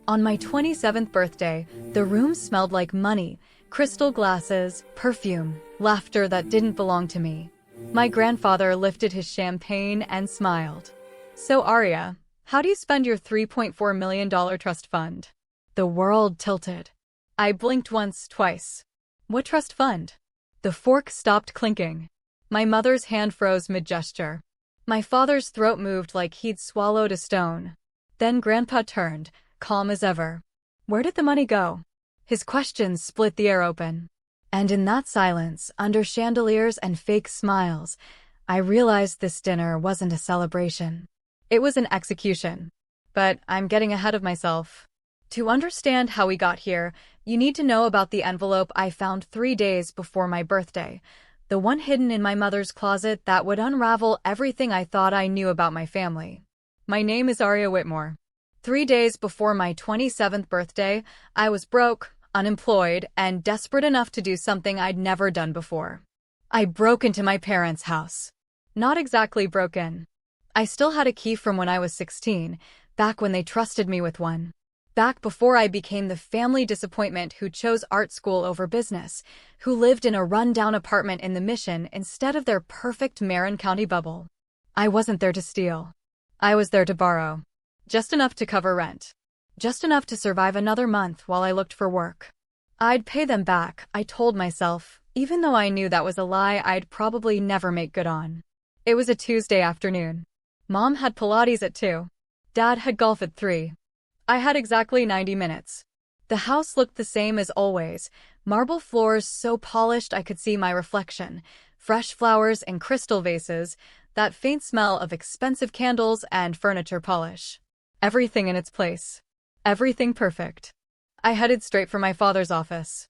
On my 27th birthday, the room smelled like money, crystal glasses, perfume, laughter that didn't belong to me. My grandfather lifted his champagne and smiled. "So Arya, how do you spend your $3.4 million trust fund?" The world tilted. I blinked once, twice. "What trust fund?" The fork stopped clinking. My mother's hand froze mid-gesture. My father's throat moved like he'd swallowed a stone. Then Grandpa turned, calm as ever. "Where did the money go?" His questions split the air open. And in that silence, under chandeliers and fake smiles, I realized this dinner wasn't a celebration. It was an execution. But I'm getting ahead of myself. To understand how we got here, you need to know about the envelope I found 3 days before my birthday, the one hidden in my mother's closet that would unravel everything I thought I knew about my family. My name is Arya Whitmore. 3 days before my 27th birthday, I was broke, unemployed, and desperate enough to do something I'd never done before. I broke into my parents' house. Not exactly broke in. I still had a key from when I was 16, back when they trusted me with one. Back before I became the family disappointment who chose art school over business, who lived in a run-down apartment in the Mission instead of their perfect Marin County bubble. I wasn't there to steal. I was there to borrow. Just enough to cover rent. Just enough to survive another month while I looked for work. I'd pay them back, I told myself, even though I knew that was a lie I'd probably never make good on. It was a Tuesday afternoon. Mom had Pilates at 2. Dad had golf at 3. I had exactly 90 minutes. The house looked the same as always, marble floors so polished I could see my reflection, fresh flowers in crystal vases, that faint smell of expensive candles and furniture polish. Everything in its place. Everything perfect. I headed straight for my father's office.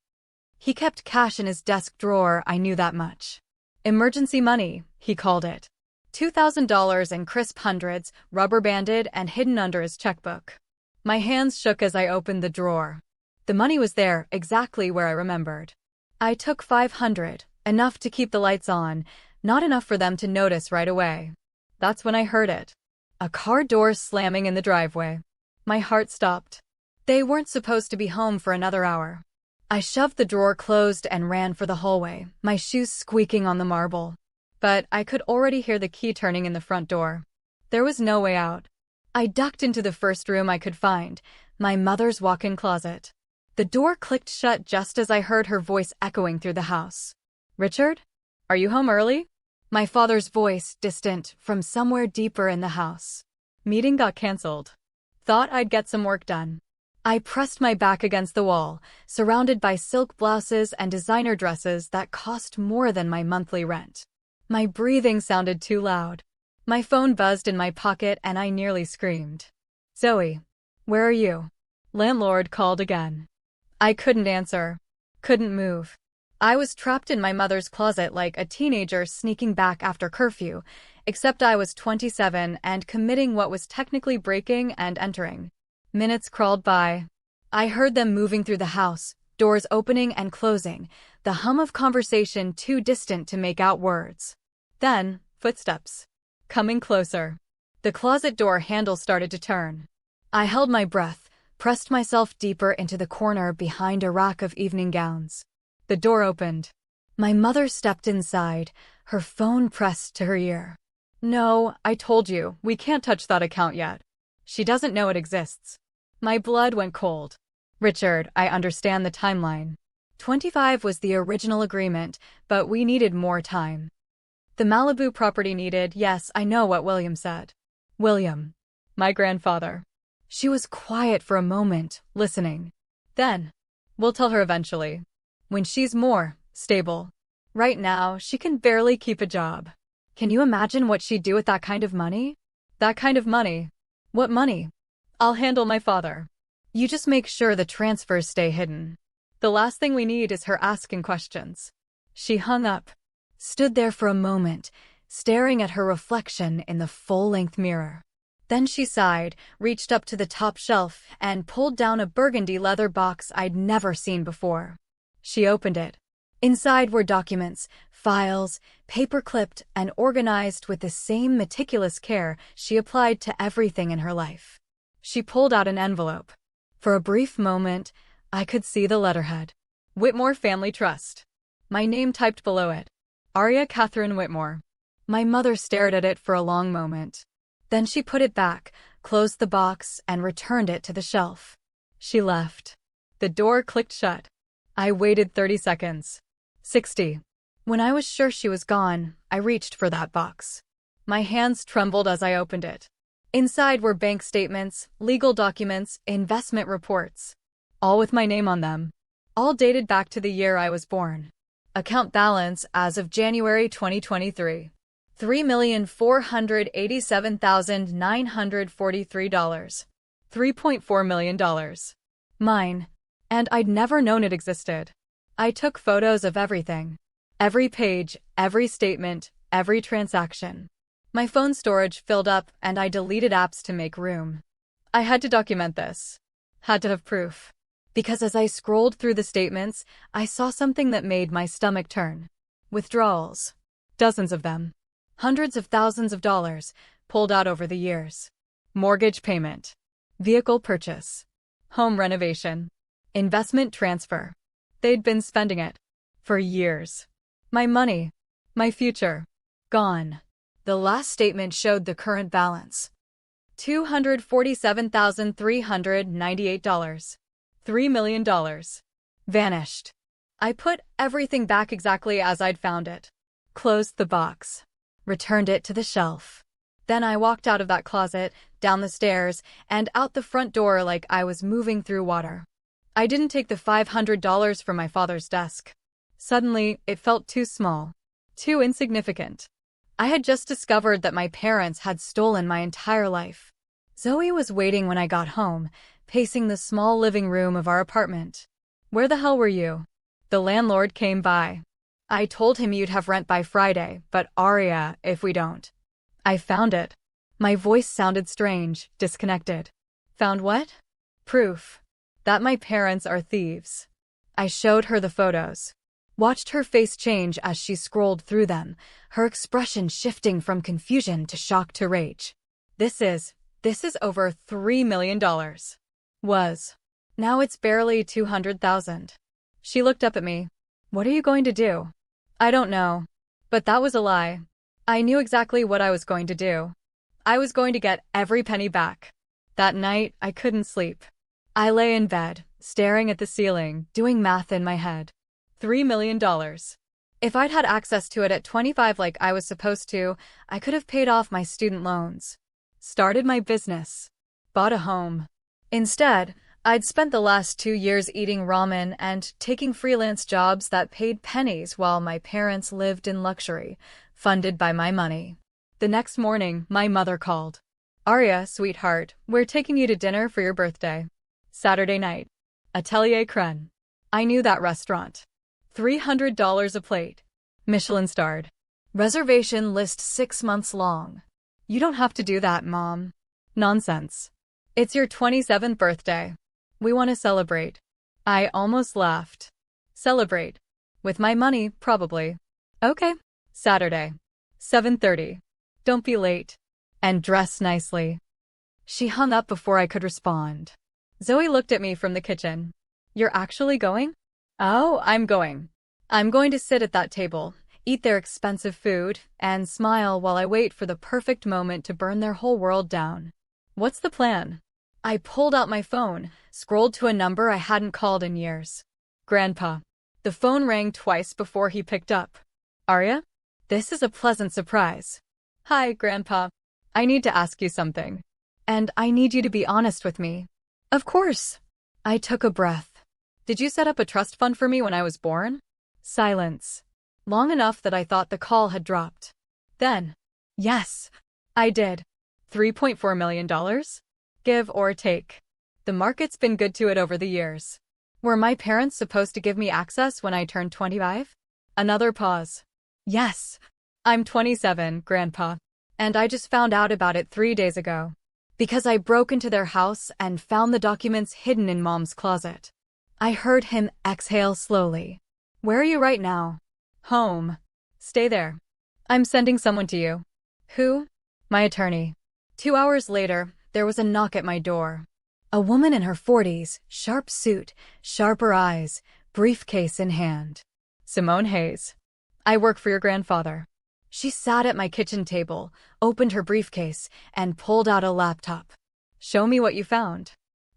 He kept cash in his desk drawer, I knew that much. Emergency money, he called it. $2,000 in crisp hundreds, rubber-banded and hidden under his checkbook. My hands shook as I opened the drawer. The money was there, exactly where I remembered. I took $500, enough to keep the lights on, not enough for them to notice right away. That's when I heard it. A car door slamming in the driveway. My heart stopped. They weren't supposed to be home for another hour. I shoved the drawer closed and ran for the hallway, my shoes squeaking on the marble. But I could already hear the key turning in the front door. There was no way out. I ducked into the first room I could find, my mother's walk-in closet. The door clicked shut just as I heard her voice echoing through the house. "Richard? Are you home early?" My father's voice, distant, from somewhere deeper in the house. "Meeting got canceled. Thought I'd get some work done." I pressed my back against the wall, surrounded by silk blouses and designer dresses that cost more than my monthly rent. My breathing sounded too loud. My phone buzzed in my pocket and I nearly screamed. "Zoe, where are you?" Landlord called again. I couldn't answer. Couldn't move. I was trapped in my mother's closet like a teenager sneaking back after curfew, except I was 27 and committing what was technically breaking and entering. Minutes crawled by. I heard them moving through the house, doors opening and closing, the hum of conversation too distant to make out words. Then, footsteps. Coming closer. The closet door handle started to turn. I held my breath, pressed myself deeper into the corner behind a rack of evening gowns. The door opened. My mother stepped inside, her phone pressed to her ear. "No, I told you, we can't touch that account yet. She doesn't know it exists." My blood went cold. "Richard, I understand the timeline. 25 was the original agreement, but we needed more time. The Malibu property needed, yes, I know what William said." "William." My grandfather. She was quiet for a moment, listening. Then, "We'll tell her eventually. When she's more stable. Right now, she can barely keep a job. Can you imagine what she'd do with that kind of money?" "That kind of money? What money?" "I'll handle my father. You just make sure the transfers stay hidden. The last thing we need is her asking questions." She hung up. Stood there for a moment, staring at her reflection in the full-length mirror. Then she sighed, reached up to the top shelf, and pulled down a burgundy leather box I'd never seen before. She opened it. Inside were documents, files, paper-clipped and organized with the same meticulous care she applied to everything in her life. She pulled out an envelope. For a brief moment, I could see the letterhead. Whitmore Family Trust. My name typed below it. Aria Catherine Whitmore. My mother stared at it for a long moment. Then she put it back, closed the box, and returned it to the shelf. She left. The door clicked shut. I waited 30 seconds. 60. When I was sure she was gone, I reached for that box. My hands trembled as I opened it. Inside were bank statements, legal documents, investment reports. All with my name on them. All dated back to the year I was born. Account balance as of January 2023. $3,487,943. $3.4 million. Mine. And I'd never known it existed. I took photos of everything. Every page, every statement, every transaction. My phone storage filled up and I deleted apps to make room. I had to document this. Had to have proof. Because as I scrolled through the statements, I saw something that made my stomach turn. Withdrawals. Dozens of them. Hundreds of thousands of dollars, pulled out over the years. Mortgage payment. Vehicle purchase. Home renovation. Investment transfer. They'd been spending it. For years. My money. My future. Gone. The last statement showed the current balance. $247,398. $3 million. Vanished. I put everything back exactly as I'd found it. Closed the box. Returned it to the shelf. Then I walked out of that closet, down the stairs, and out the front door like I was moving through water. I didn't take the $500 from my father's desk. Suddenly, it felt too small. Too insignificant. I had just discovered that my parents had stolen my entire life. Zoe was waiting when I got home, pacing the small living room of our apartment. "Where the hell were you?" The landlord came by. "I told him you'd have rent by Friday, but Aria, if we don't." "I found it." My voice sounded strange, disconnected. "Found what?" "Proof. That my parents are thieves." I showed her the photos. Watched her face change as she scrolled through them, her expression shifting from confusion to shock to rage. This is over $3 million. Was. Now it's barely 200,000. She looked up at me. "What are you going to do?" "I don't know." But that was a lie. I knew exactly what I was going to do. I was going to get every penny back. That night, I couldn't sleep. I lay in bed, staring at the ceiling, doing math in my head. $3 million. If I'd had access to it at 25 like I was supposed to, I could have paid off my student loans. Started my business. Bought a home. Instead, I'd spent the last 2 years eating ramen and taking freelance jobs that paid pennies while my parents lived in luxury, funded by my money. The next morning, my mother called. "Aria, sweetheart, we're taking you to dinner for your birthday. Saturday night. Atelier Crène." I knew that restaurant. $300 a plate. Michelin starred. Reservation list 6 months long. "You don't have to do that, Mom." "Nonsense. It's your 27th birthday. We want to celebrate." I almost laughed. "Celebrate? With my money, probably." "Okay. Saturday. 7:30. Don't be late. And dress nicely." She hung up before I could respond. Zoe looked at me from the kitchen. "You're actually going?" "Oh, I'm going. I'm going to sit at that table, eat their expensive food, and smile while I wait for the perfect moment to burn their whole world down." "What's the plan?" I pulled out my phone, scrolled to a number I hadn't called in years. Grandpa. The phone rang twice before he picked up. "Aria? This is a pleasant surprise." "Hi, Grandpa. I need to ask you something. And I need you to be honest with me." "Of course." I took a breath. "Did you set up a trust fund for me when I was born?" Silence. Long enough that I thought the call had dropped. Then, "Yes, I did. $3.4 million? Give or take. The market's been good to it over the years." "Were my parents supposed to give me access when I turned 25? Another pause. "Yes. I'm 27, Grandpa. And I just found out about it 3 days ago. Because I broke into their house and found the documents hidden in Mom's closet." I heard him exhale slowly. "Where are you right now?" "Home." "Stay there. I'm sending someone to you." "Who?" "My attorney." 2 hours later, there was a knock at my door. A woman in her 40s, sharp suit, sharper eyes, briefcase in hand. Simone Hayes. I work for your grandfather. She sat at my kitchen table, opened her briefcase, and pulled out a laptop. Show me what you found.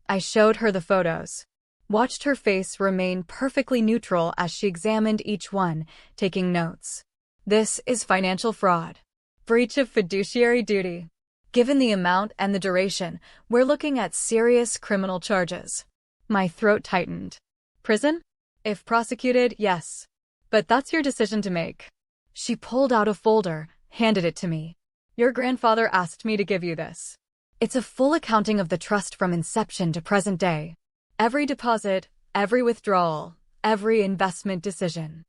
I showed her the photos. Watched her face remain perfectly neutral as she examined each one, taking notes. This is financial fraud. Breach of fiduciary duty. Given the amount and the duration, we're looking at serious criminal charges. My throat tightened. Prison? If prosecuted, yes. But that's your decision to make. She pulled out a folder, handed it to me. Your grandfather asked me to give you this. It's a full accounting of the trust from inception to present day. Every deposit, every withdrawal, every investment decision.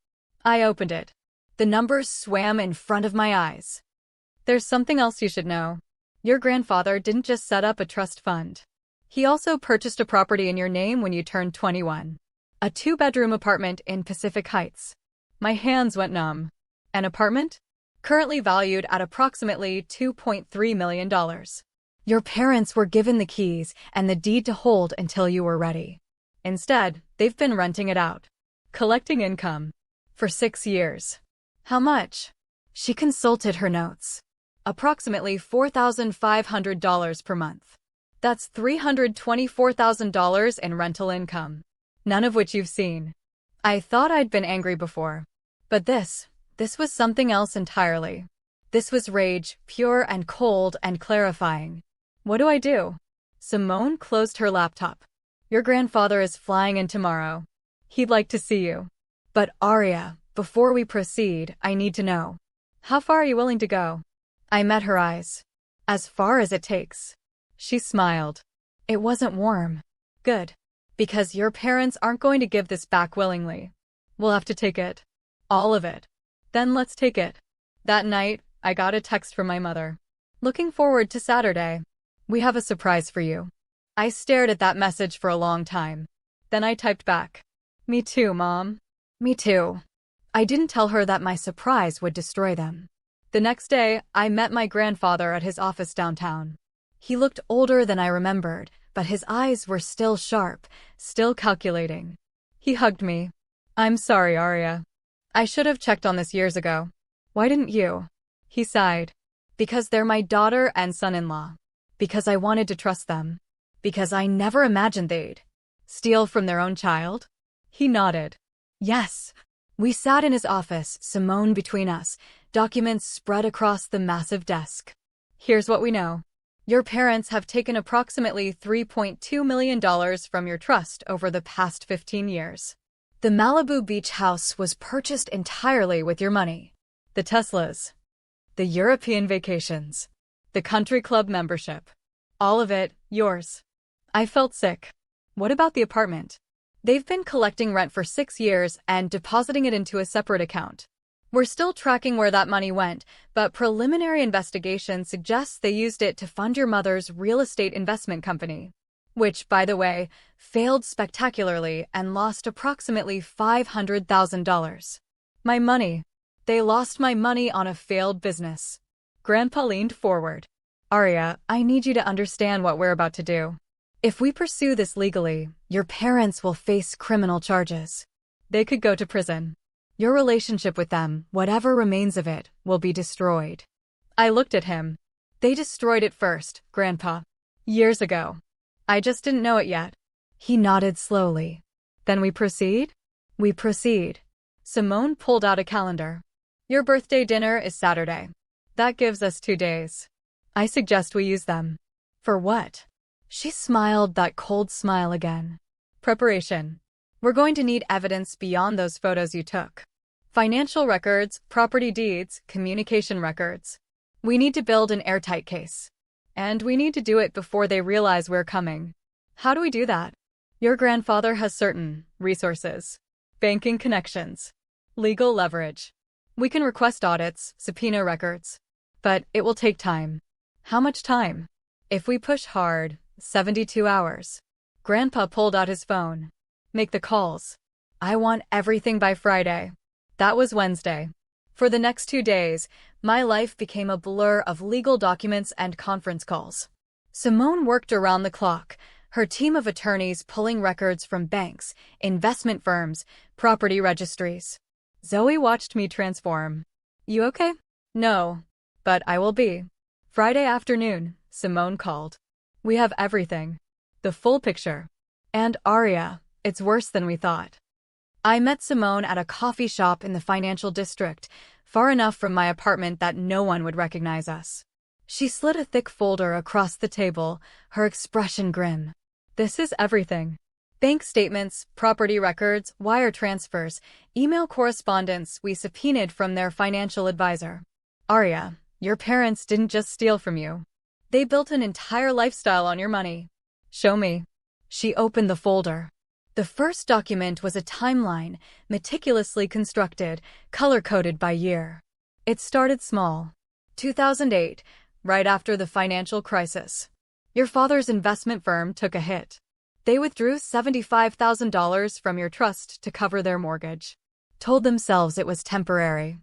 I opened it. The numbers swam in front of my eyes. There's something else you should know. Your grandfather didn't just set up a trust fund. He also purchased a property in your name when you turned 21. A 2-bedroom apartment in Pacific Heights. My hands went numb. An apartment? Currently valued at approximately $2.3 million. Your parents were given the keys and the deed to hold until you were ready. Instead, they've been renting it out. Collecting income. For 6 years. How much? She consulted her notes. Approximately $4,500 per month. That's $324,000 in rental income. None of which you've seen. I thought I'd been angry before. But this was something else entirely. This was rage, pure and cold and clarifying. What do I do? Simone closed her laptop. Your grandfather is flying in tomorrow. He'd like to see you. But Arya, before we proceed, I need to know. How far are you willing to go? I met her eyes. As far as it takes. She smiled. It wasn't warm. Good. Because your parents aren't going to give this back willingly. We'll have to take it. All of it. Then let's take it. That night, I got a text from my mother. Looking forward to Saturday. We have a surprise for you. I stared at that message for a long time. Then I typed back. Me too, Mom. Me too. I didn't tell her that my surprise would destroy them. The next day, I met my grandfather at his office downtown. He looked older than I remembered, but his eyes were still sharp, still calculating. He hugged me. I'm sorry, Arya. I should have checked on this years ago. Why didn't you? He sighed. Because they're my daughter and son-in-law. Because I wanted to trust them. Because I never imagined they'd steal from their own child. He nodded. Yes. We sat in his office, Simone between us, documents spread across the massive desk. Here's what we know. Your parents have taken approximately $3.2 million from your trust over the past 15 years. The Malibu beach house was purchased entirely with your money. The Teslas. The European vacations. The country club membership. All of it, yours. I felt sick. What about the apartment? They've been collecting rent for 6 years and depositing it into a separate account. We're still tracking where that money went, but preliminary investigation suggests they used it to fund your mother's real estate investment company. Which, by the way, failed spectacularly and lost approximately $500,000. My money. They lost my money on a failed business. Grandpa leaned forward. Arya, I need you to understand what we're about to do. If we pursue this legally, your parents will face criminal charges. They could go to prison. Your relationship with them, whatever remains of it, will be destroyed. I looked at him. They destroyed it first, Grandpa. Years ago. I just didn't know it yet. He nodded slowly. Then we proceed? We proceed. Simone pulled out a calendar. Your birthday dinner is Saturday. That gives us 2 days. I suggest we use them. For what? She smiled that cold smile again. Preparation. We're going to need evidence beyond those photos you took. Financial records, property deeds, communication records. We need to build an airtight case. And we need to do it before they realize we're coming. How do we do that? Your grandfather has certain resources. Banking connections. Legal leverage. We can request audits, subpoena records. But it will take time. How much time? If we push hard, 72 hours. Grandpa pulled out his phone. Make the calls. I want everything by Friday. That was Wednesday. For the next 2 days, my life became a blur of legal documents and conference calls. Simone worked around the clock, her team of attorneys pulling records from banks, investment firms, property registries. Zoe watched me transform. You okay? No, but I will be. Friday afternoon, Simone called. We have everything. The full picture. And Aria, it's worse than we thought. I met Simone at a coffee shop in the financial district, far enough from my apartment that no one would recognize us. She slid a thick folder across the table, her expression grim. This is everything. Bank statements, property records, wire transfers, email correspondence we subpoenaed from their financial advisor. Aria, your parents didn't just steal from you. They built an entire lifestyle on your money. Show me. She opened the folder. The first document was a timeline, meticulously constructed, color-coded by year. It started small. 2008, right after the financial crisis. Your father's investment firm took a hit. They withdrew $75,000 from your trust to cover their mortgage. Told themselves it was temporary.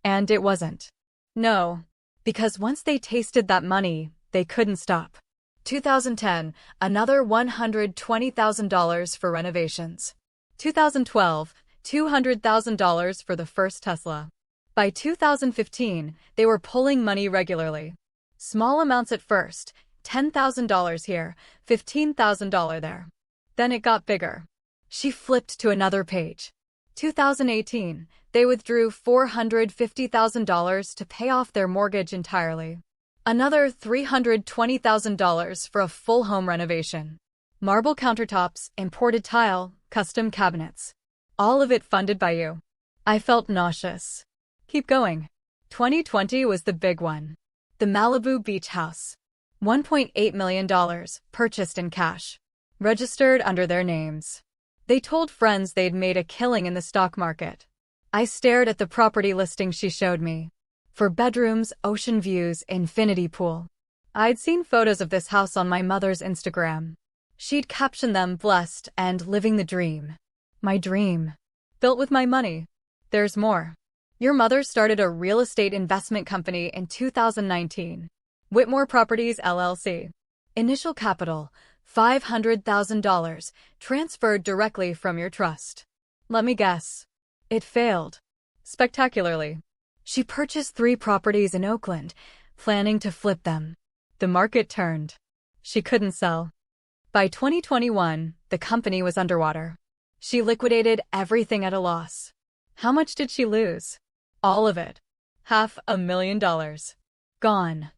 And it wasn't. No, because once they tasted that money, they couldn't stop. 2010, another $120,000 for renovations. 2012, $200,000 for the first Tesla. By 2015, they were pulling money regularly. Small amounts at first, $10,000 here, $15,000 there. Then it got bigger. She flipped to another page. 2018, they withdrew $450,000 to pay off their mortgage entirely. Another $320,000 for a full home renovation. Marble countertops, imported tile, custom cabinets. All of it funded by you. I felt nauseous. Keep going. 2020 was the big one. The Malibu beach house. $1.8 million, purchased in cash. Registered under their names. They told friends they'd made a killing in the stock market. I stared at the property listing she showed me. 4 bedrooms, ocean views, infinity pool. I'd seen photos of this house on my mother's Instagram. She'd captioned them blessed and living the dream. My dream. Built with my money. There's more. Your mother started a real estate investment company in 2019. Whitmore Properties, LLC. Initial capital, $500,000, transferred directly from your trust. Let me guess. It failed. Spectacularly. She purchased 3 properties in Oakland, planning to flip them. The market turned. She couldn't sell. By 2021, the company was underwater. She liquidated everything at a loss. How much did she lose? All of it. $500,000. Gone.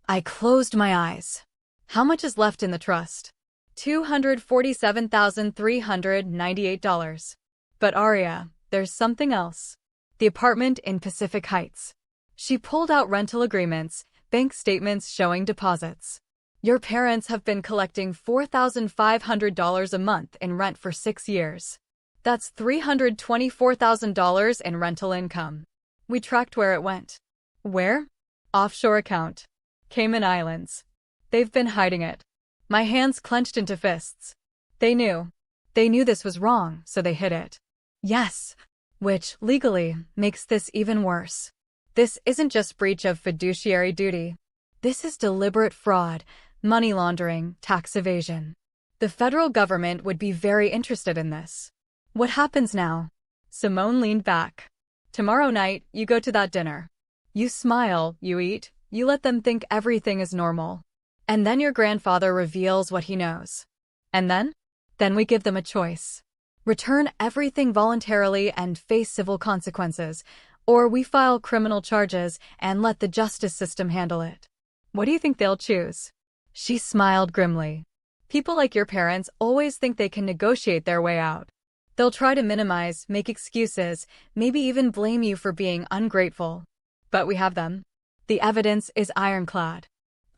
I closed my eyes. How much is left in the trust? $247,398. But Aria, there's something else. The apartment in Pacific Heights. She pulled out rental agreements, bank statements showing deposits. Your parents have been collecting $4,500 a month in rent for 6 years. That's $324,000 in rental income. We tracked where it went. Where? Offshore account. Cayman Islands. They've been hiding it. My hands clenched into fists. They knew. They knew this was wrong, so they hid it. Yes. Which, legally, makes this even worse. This isn't just breach of fiduciary duty. This is deliberate fraud, money laundering, tax evasion. The federal government would be very interested in this. What happens now? Simone leaned back. Tomorrow night, you go to that dinner. You smile, you eat, you let them think everything is normal. And then your grandfather reveals what he knows. And then? Then we give them a choice. Return everything voluntarily and face civil consequences, or we file criminal charges and let the justice system handle it. What do you think they'll choose? She smiled grimly. People like your parents always think they can negotiate their way out. They'll try to minimize, make excuses, maybe even blame you for being ungrateful. But we have them. The evidence is ironclad.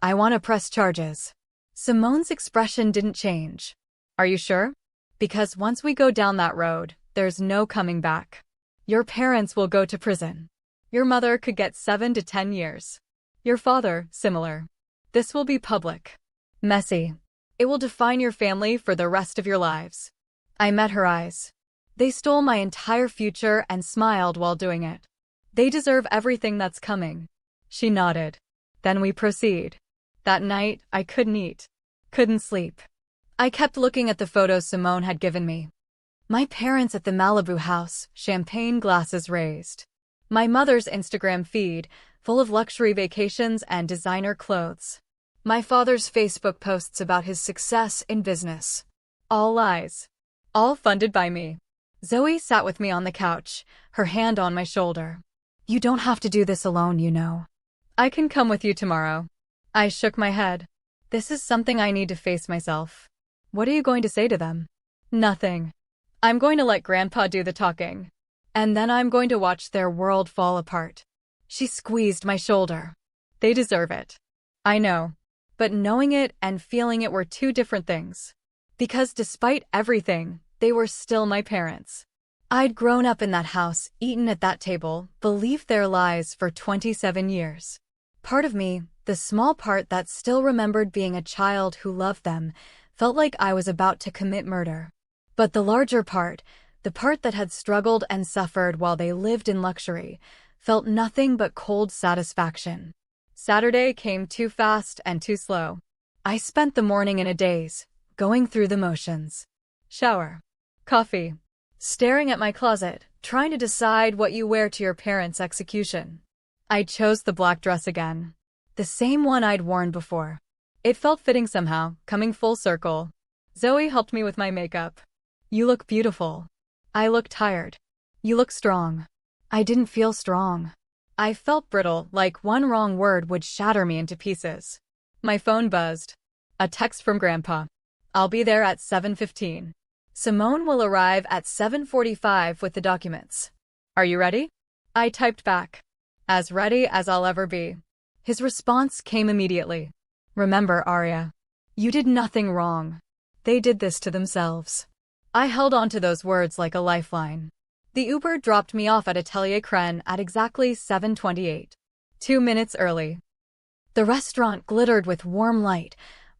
I want to press charges. Simone's expression didn't change. Are you sure? Because once we go down that road, there's no coming back. Your parents will go to prison. Your mother could get 7 to 10 years. Your father, similar. This will be public. Messy. It will define your family for the rest of your lives. I met her eyes. They stole my entire future and smiled while doing it. They deserve everything that's coming. She nodded. Then we proceed. That night, I couldn't eat. Couldn't sleep. I kept looking at the photos Simone had given me. My parents at the Malibu house, champagne glasses raised. My mother's Instagram feed, full of luxury vacations and designer clothes. My father's Facebook posts about his success in business. All lies. All funded by me. Zoe sat with me on the couch, her hand on my shoulder. You don't have to do this alone, you know. I can come with you tomorrow. I shook my head. This is something I need to face myself. What are you going to say to them? Nothing. I'm going to let Grandpa do the talking. And then I'm going to watch their world fall apart. She squeezed my shoulder. They deserve it. I know. But knowing it and feeling it were two different things. Because despite everything, they were still my parents. I'd grown up in that house, eaten at that table, believed their lies for 27 years. Part of me, the small part that still remembered being a child who loved them, felt like I was about to commit murder. But the larger part, the part that had struggled and suffered while they lived in luxury, felt nothing but cold satisfaction. Saturday came too fast and too slow. I spent the morning in a daze, going through the motions. Shower. Coffee. Staring at my closet, trying to decide what you wear to your parents' execution. I chose the black dress again. The same one I'd worn before. It felt fitting somehow, coming full circle. Zoe helped me with my makeup. You look beautiful. I look tired. You look strong. I didn't feel strong. I felt brittle, like one wrong word would shatter me into pieces. My phone buzzed. A text from Grandpa. I'll be there at 7:15. Simone will arrive at 7:45 with the documents. Are you ready? I typed back. As ready as I'll ever be. His response came immediately. Remember, Arya. You did nothing wrong. They did this to themselves. I held on to those words like a lifeline. The Uber dropped me off at Atelier Cren at exactly 7:28. 2 minutes early. The restaurant glittered with warm light,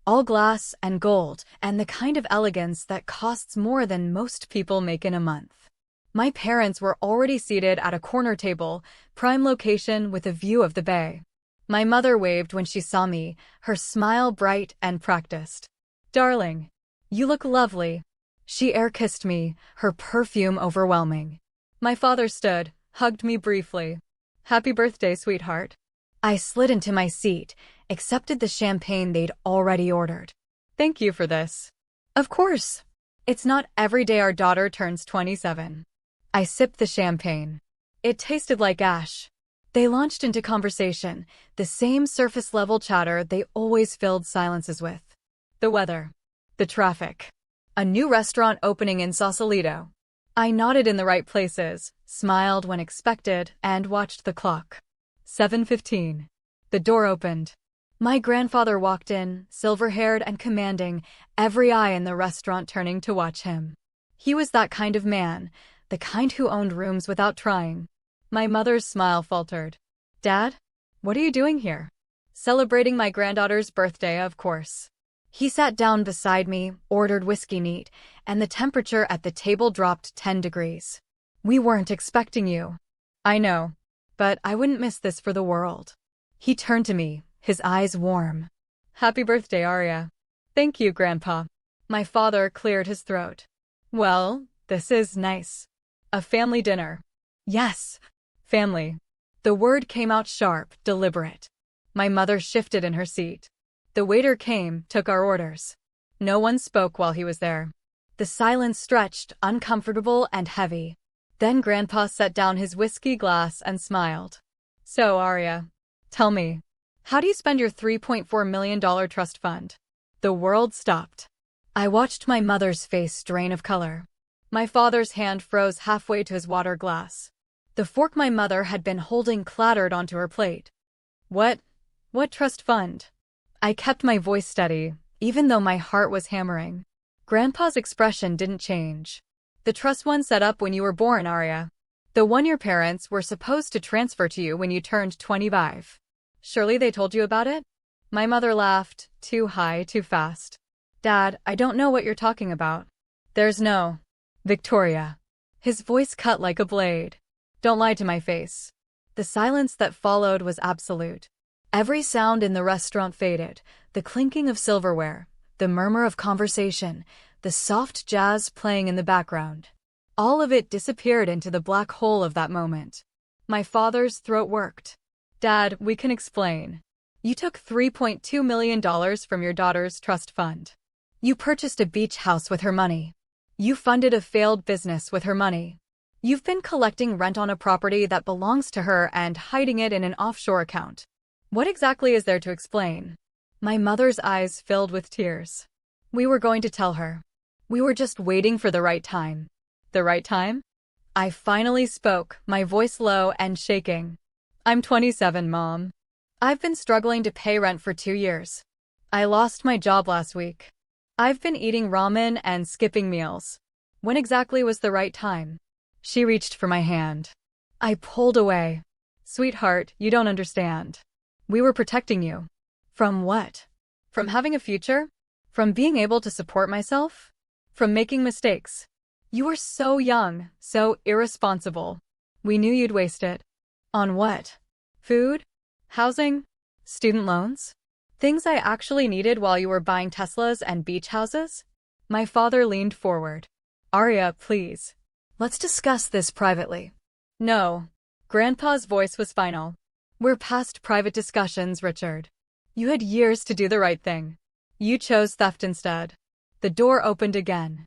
all glass and gold, and the kind of elegance that costs more than most people make in a month. My parents were already seated at a corner table, prime location with a view of the bay. My mother waved when she saw me, her smile bright and practiced. Darling, you look lovely. She air-kissed me, her perfume overwhelming. My father stood, hugged me briefly. Happy birthday, sweetheart. I slid into my seat, accepted the champagne they'd already ordered. Thank you for this. Of course. It's not every day our daughter turns 27. I sipped the champagne. It tasted like ash. They launched into conversation, the same surface-level chatter they always filled silences with. The weather. The traffic. A new restaurant opening in Sausalito. I nodded in the right places, smiled when expected, and watched the clock. 7:15. The door opened. My grandfather walked in, silver-haired and commanding, every eye in the restaurant turning to watch him. He was that kind of man, the kind who owned rooms without trying. My mother's smile faltered. Dad? What are you doing here? Celebrating my granddaughter's birthday, of course. He sat down beside me, ordered whiskey neat, and the temperature at the table dropped 10 degrees. We weren't expecting you. I know, but I wouldn't miss this for the world. He turned to me, his eyes warm. Happy birthday, Arya. Thank you, Grandpa. My father cleared his throat. Well, this is nice. A family dinner. Yes, family. The word came out sharp, deliberate. My mother shifted in her seat. The waiter came, took our orders. No one spoke while he was there. The silence stretched, uncomfortable and heavy. Then Grandpa set down his whiskey glass and smiled. So, Arya, tell me, how do you spend your $3.4 million trust fund? The world stopped. I watched my mother's face drain of color. My father's hand froze halfway to his water glass. The fork my mother had been holding clattered onto her plate. What trust fund? I kept my voice steady, even though my heart was hammering. Grandpa's expression didn't change. The trust one set up when you were born, Arya. The one your parents were supposed to transfer to you when you turned 25. Surely they told you about it? My mother laughed, too high, too fast. Dad, I don't know what you're talking about. There's no... Victoria. His voice cut like a blade. Don't lie to my face. The silence that followed was absolute. Every sound in the restaurant faded, the clinking of silverware, the murmur of conversation, the soft jazz playing in the background. All of it disappeared into the black hole of that moment. My father's throat worked. Dad, we can explain. You took $3.2 million from your daughter's trust fund. You purchased a beach house with her money. You funded a failed business with her money. You've been collecting rent on a property that belongs to her and hiding it in an offshore account. What exactly is there to explain? My mother's eyes filled with tears. We were going to tell her. We were just waiting for the right time. The right time? I finally spoke, my voice low and shaking. I'm 27, Mom. I've been struggling to pay rent for 2 years. I lost my job last week. I've been eating ramen and skipping meals. When exactly was the right time? She reached for my hand. I pulled away. Sweetheart, you don't understand. We were protecting you. From what? From having a future? From being able to support myself? From making mistakes? You were so young, so irresponsible. We knew you'd waste it. On what? Food? Housing? Student loans? Things I actually needed while you were buying Teslas and beach houses? My father leaned forward. Arya, please. Let's discuss this privately. No. Grandpa's voice was final. We're past private discussions, Richard. You had years to do the right thing. You chose theft instead. The door opened again.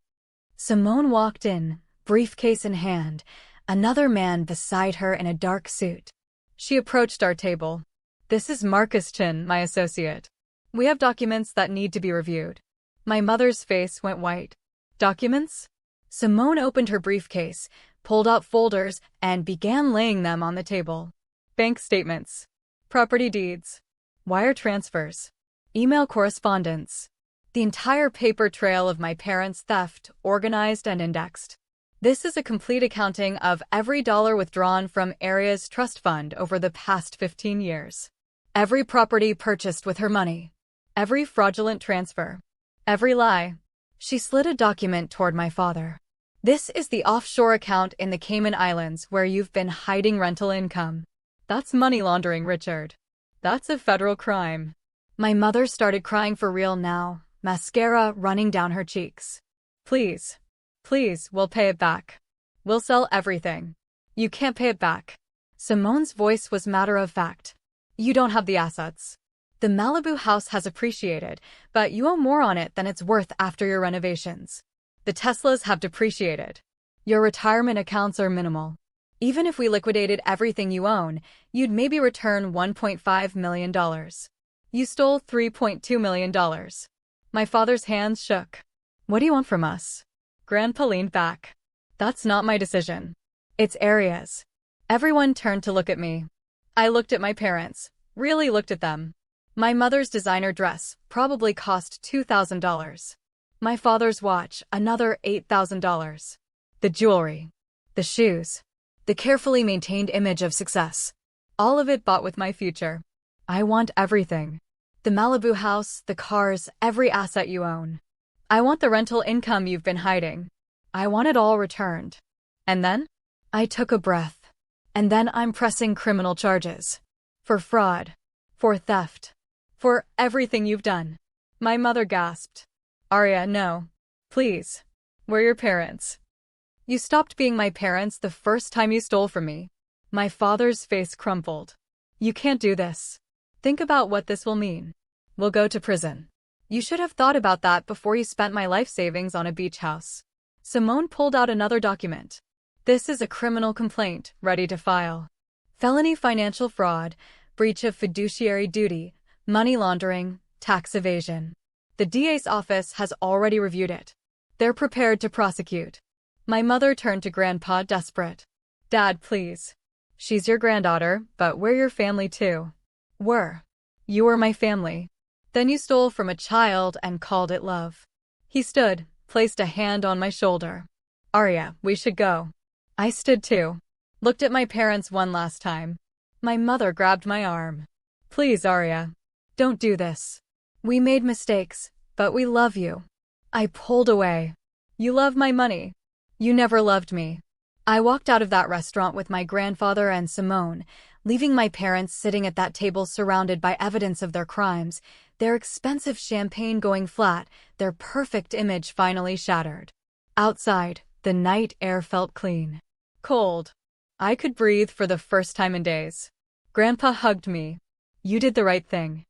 Simone walked in, briefcase in hand, another man beside her in a dark suit. She approached our table. This is Marcus Chin, my associate. We have documents that need to be reviewed. My mother's face went white. Documents? Simone opened her briefcase, pulled out folders, and began laying them on the table. Bank statements. Property deeds. Wire transfers. Email correspondence. The entire paper trail of my parents' theft, organized and indexed. This is a complete accounting of every dollar withdrawn from Arya's trust fund over the past 15 years. Every property purchased with her money. Every fraudulent transfer. Every lie. She slid a document toward my father. This is the offshore account in the Cayman Islands where you've been hiding rental income. That's money laundering, Richard. That's a federal crime. My mother started crying for real now, mascara running down her cheeks. Please. Please, we'll pay it back. We'll sell everything. You can't pay it back. Simone's voice was matter of fact. You don't have the assets. The Malibu house has appreciated, but you owe more on it than it's worth after your renovations. The Teslas have depreciated. Your retirement accounts are minimal. Even if we liquidated everything you own, you'd maybe return $1.5 million. You stole $3.2 million. My father's hands shook. What do you want from us? Grandpa leaned back. That's not my decision. It's Arya's. Everyone turned to look at me. I looked at my parents, really looked at them. My mother's designer dress probably cost $2,000. My father's watch, another $8,000. The jewelry. The shoes. The carefully maintained image of success. All of it bought with my future. I want everything. The Malibu house, the cars, every asset you own. I want the rental income you've been hiding. I want it all returned. And then? I took a breath. And then I'm pressing criminal charges. For fraud. For theft. For everything you've done. My mother gasped. Arya, no. Please. We're your parents. You stopped being my parents the first time you stole from me. My father's face crumpled. You can't do this. Think about what this will mean. We'll go to prison. You should have thought about that before you spent my life savings on a beach house. Simone pulled out another document. This is a criminal complaint, ready to file. Felony financial fraud, breach of fiduciary duty, money laundering, tax evasion. The DA's office has already reviewed it. They're prepared to prosecute. My mother turned to Grandpa, desperate. Dad, please. She's your granddaughter, but we're your family too. Were. You were my family. Then you stole from a child and called it love. He stood, placed a hand on my shoulder. Arya, we should go. I stood too. Looked at my parents one last time. My mother grabbed my arm. Please, Arya. Don't do this. We made mistakes, but we love you. I pulled away. You love my money. You never loved me. I walked out of that restaurant with my grandfather and Simone, leaving my parents sitting at that table surrounded by evidence of their crimes, their expensive champagne going flat, their perfect image finally shattered. Outside, the night air felt clean. Cold. I could breathe for the first time in days. Grandpa hugged me. You did the right thing.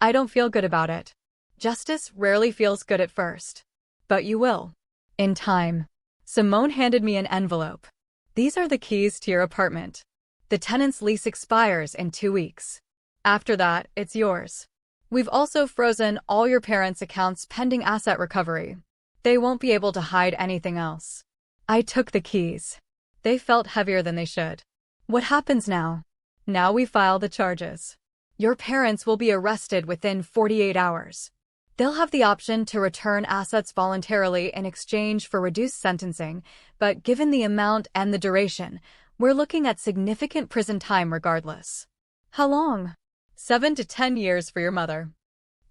I don't feel good about it. Justice rarely feels good at first. But you will. In time. Simone handed me an envelope. These are the keys to your apartment. The tenant's lease expires in 2 weeks. After that, it's yours. We've also frozen all your parents' accounts pending asset recovery. They won't be able to hide anything else. I took the keys. They felt heavier than they should. What happens now? Now we file the charges. Your parents will be arrested within 48 hours. They'll have the option to return assets voluntarily in exchange for reduced sentencing, but given the amount and the duration, we're looking at significant prison time regardless. How long? 7 to 10 years for your mother.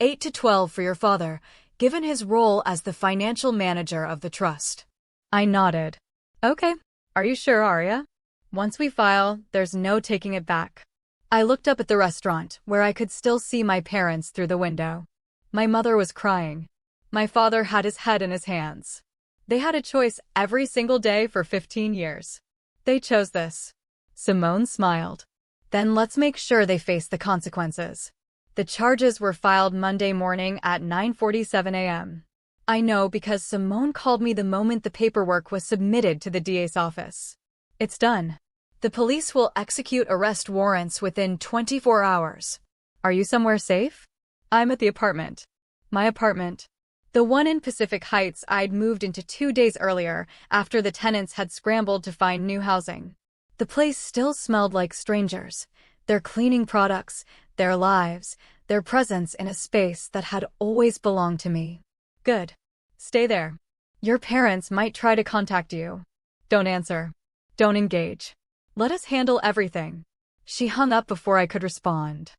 8 to 12 for your father, given his role as the financial manager of the trust. I nodded. Okay. Are you sure, Arya? Once we file, there's no taking it back. I looked up at the restaurant, where I could still see my parents through the window. My mother was crying. My father had his head in his hands. They had a choice every single day for 15 years. They chose this. Simone smiled. Then let's make sure they face the consequences. The charges were filed Monday morning at 9:47 a.m. I know because Simone called me the moment the paperwork was submitted to the DA's office. It's done. The police will execute arrest warrants within 24 hours. Are you somewhere safe? I'm at the apartment. My apartment. The one in Pacific Heights I'd moved into 2 days earlier after the tenants had scrambled to find new housing. The place still smelled like strangers. Their cleaning products, their lives, their presence in a space that had always belonged to me. Good. Stay there. Your parents might try to contact you. Don't answer. Don't engage. Let us handle everything. She hung up before I could respond.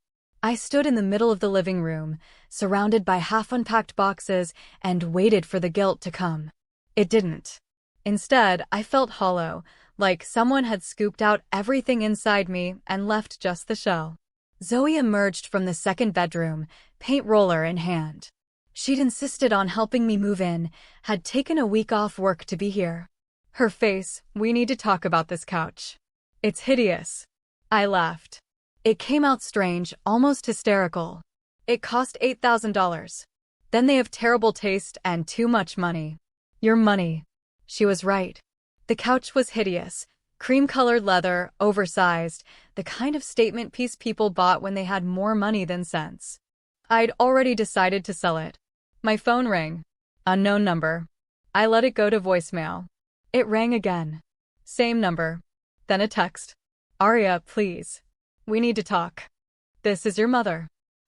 I stood in the middle of the living room, surrounded by half-unpacked boxes, and waited for the guilt to come. It didn't. Instead, I felt hollow, like someone had scooped out everything inside me and left just the shell. Zoe emerged from the second bedroom, paint roller in hand. She'd insisted on helping me move in, had taken a week off work to be here. Her face, we need to talk about this couch. It's hideous. I laughed. It came out strange, almost hysterical. It cost $8,000. Then they have terrible taste and too much money. Your money. She was right. The couch was hideous. Cream-colored leather, oversized, the kind of statement piece people bought when they had more money than sense. I'd already decided to sell it. My phone rang. Unknown number. I let it go to voicemail. It rang again. Same number. Then a text. Arya, please. We need to talk. This is your mother.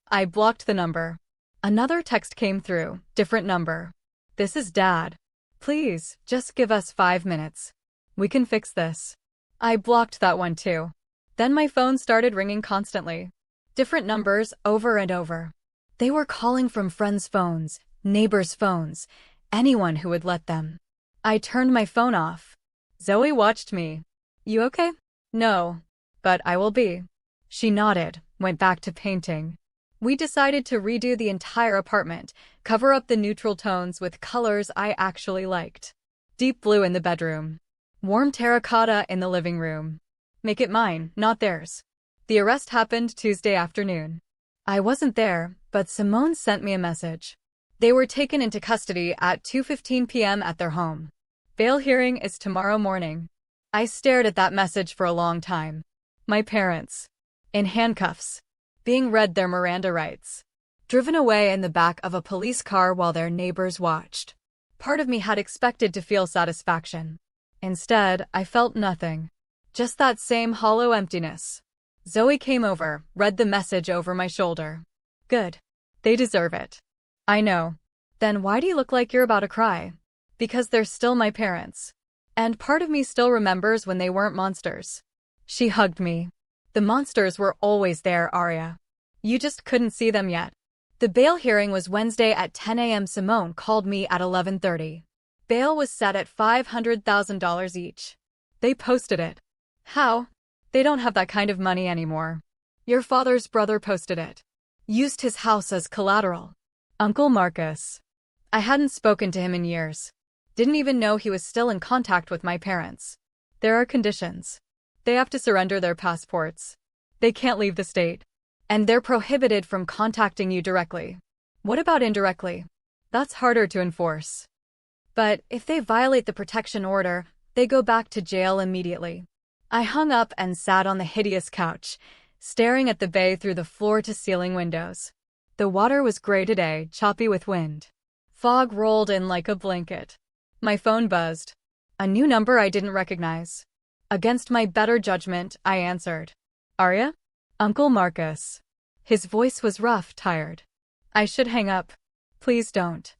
I blocked the number. Another text came through, different number. This is Dad. Please, just give us 5 minutes. We can fix this. I blocked that one too. Then my phone started ringing constantly. Different numbers, over and over. They were calling from friends' phones, neighbors' phones, anyone who would let them. I turned my phone off. Zoe watched me. You okay? No. But I will be. She nodded, went back to painting. We decided to redo the entire apartment, cover up the neutral tones with colors I actually liked. Deep blue in the bedroom. Warm terracotta in the living room. Make it mine, not theirs. The arrest happened Tuesday afternoon. I wasn't there, but Simone sent me a message. They were taken into custody at 2:15 p.m. at their home. Bail hearing is tomorrow morning. I stared at that message for a long time. My parents. In handcuffs. Being read their Miranda rights. Driven away in the back of a police car while their neighbors watched. Part of me had expected to feel satisfaction. Instead, I felt nothing. Just that same hollow emptiness. Zoe came over, read the message over my shoulder. Good. They deserve it. I know. Then why do you look like you're about to cry? Because they're still my parents. And part of me still remembers when they weren't monsters. She hugged me. The monsters were always there, Arya. You just couldn't see them yet. The bail hearing was Wednesday at 10 a.m. Simone called me at 11:30. Bail was set at $500,000 each. They posted it. How? They don't have that kind of money anymore. Your father's brother posted it. Used his house as collateral. Uncle Marcus. I hadn't spoken to him in years. Didn't even know he was still in contact with my parents. There are conditions. They have to surrender their passports. They can't leave the state. And they're prohibited from contacting you directly. What about indirectly? That's harder to enforce. But if they violate the protection order, they go back to jail immediately. I hung up and sat on the hideous couch, staring at the bay through the floor-to-ceiling windows. The water was gray today, choppy with wind. Fog rolled in like a blanket. My phone buzzed. A new number I didn't recognize. Against my better judgment, I answered. Arya? Uncle Marcus. His voice was rough, tired. I should hang up. Please don't.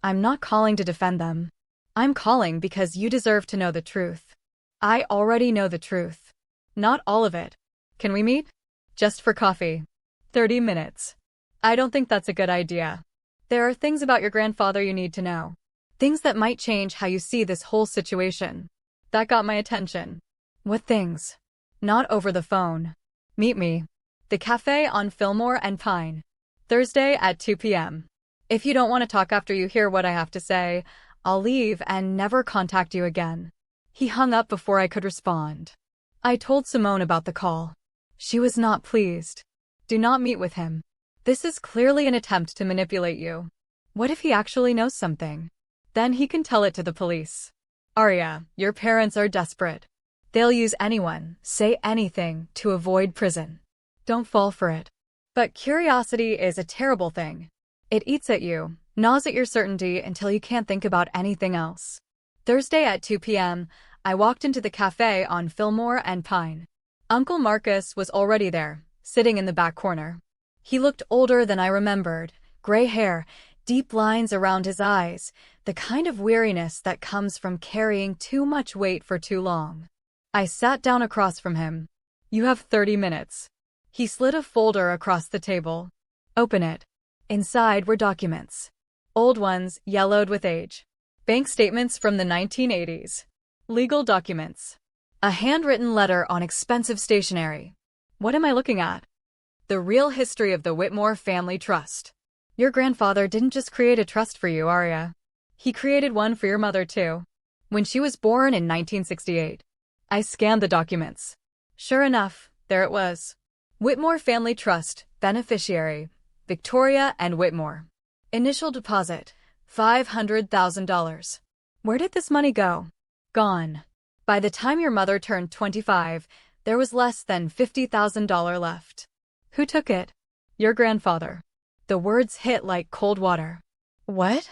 I'm not calling to defend them. I'm calling because you deserve to know the truth. I already know the truth. Not all of it. Can we meet? Just for coffee. 30 minutes. I don't think that's a good idea. There are things about your grandfather you need to know. Things that might change how you see this whole situation. That got my attention. What things? Not over the phone. Meet me. The cafe on Fillmore and Pine. Thursday at 2 p.m. If you don't want to talk after you hear what I have to say, I'll leave and never contact you again. He hung up before I could respond. I told Simone about the call. She was not pleased. Do not meet with him. This is clearly an attempt to manipulate you. What if he actually knows something? Then he can tell it to the police. Arya, your parents are desperate. They'll use anyone, say anything, to avoid prison. Don't fall for it. But curiosity is a terrible thing. It eats at you, gnaws at your certainty until you can't think about anything else. Thursday at 2 p.m., I walked into the cafe on Fillmore and Pine. Uncle Marcus was already there, sitting in the back corner. He looked older than I remembered, gray hair, deep lines around his eyes, the kind of weariness that comes from carrying too much weight for too long. I sat down across from him. You have 30 minutes. He slid a folder across the table. Open it. Inside were documents. Old ones, yellowed with age. Bank statements from the 1980s. Legal documents. A handwritten letter on expensive stationery. What am I looking at? The real history of the Whitmore Family Trust. Your grandfather didn't just create a trust for you, Arya. He created one for your mother, too. When she was born in 1968. I scanned the documents. Sure enough, there it was. Whitmore Family Trust, beneficiary, Victoria and Whitmore. Initial deposit, $500,000. Where did this money go? Gone. By the time your mother turned 25, there was less than $50,000 left. Who took it? Your grandfather. The words hit like cold water. What?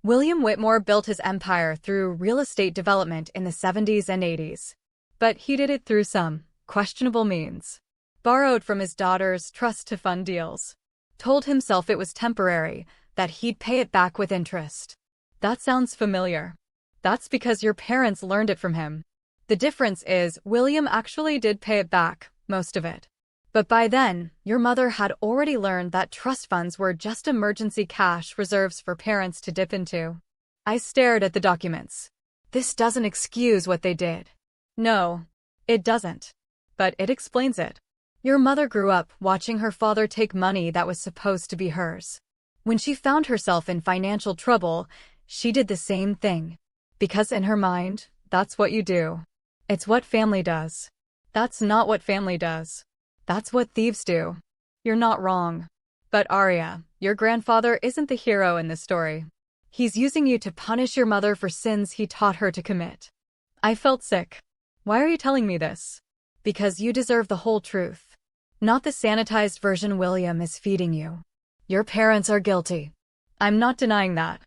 William Whitmore built his empire through real estate development in the 70s and 80s. But he did it through some questionable means. Borrowed from his daughter's trust to fund deals. Told himself it was temporary, that he'd pay it back with interest. That sounds familiar. That's because your parents learned it from him. The difference is, William actually did pay it back, most of it. But by then, your mother had already learned that trust funds were just emergency cash reserves for parents to dip into. I stared at the documents. This doesn't excuse what they did. No, it doesn't. But it explains it. Your mother grew up watching her father take money that was supposed to be hers. When she found herself in financial trouble, she did the same thing. Because in her mind, that's what you do. It's what family does. That's not what family does. That's what thieves do. You're not wrong. But Arya, your grandfather isn't the hero in this story. He's using you to punish your mother for sins he taught her to commit. I felt sick. Why are you telling me this? Because you deserve the whole truth. Not the sanitized version William is feeding you. Your parents are guilty. I'm not denying that.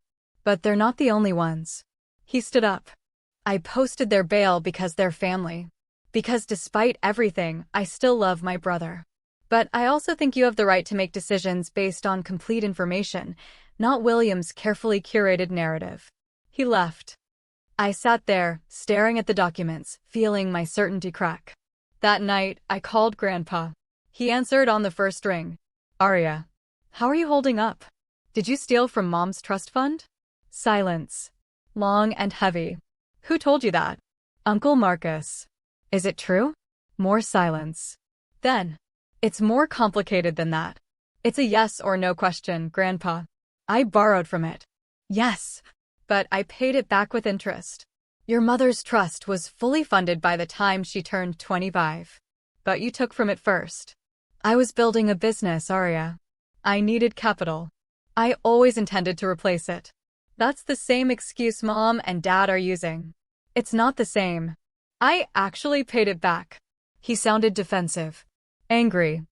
But they're not the only ones. He stood up. I posted their bail because they're family. Because despite everything, I still love my brother. But I also think you have the right to make decisions based on complete information, not William's carefully curated narrative. He left. I sat there, staring at the documents, feeling my certainty crack. That night, I called Grandpa. He answered on the first ring. Arya, how are you holding up? Did you steal from Mom's trust fund? Silence. Long and heavy. Who told you that? Uncle Marcus. Is it true? More silence. Then, it's more complicated than that. It's a yes or no question, Grandpa. I borrowed from it. Yes, but I paid it back with interest. Your mother's trust was fully funded by the time she turned 25. But you took from it first. I was building a business, Arya. I needed capital. I always intended to replace it. That's the same excuse Mom and Dad are using. It's not the same. I actually paid it back. He sounded defensive. Angry.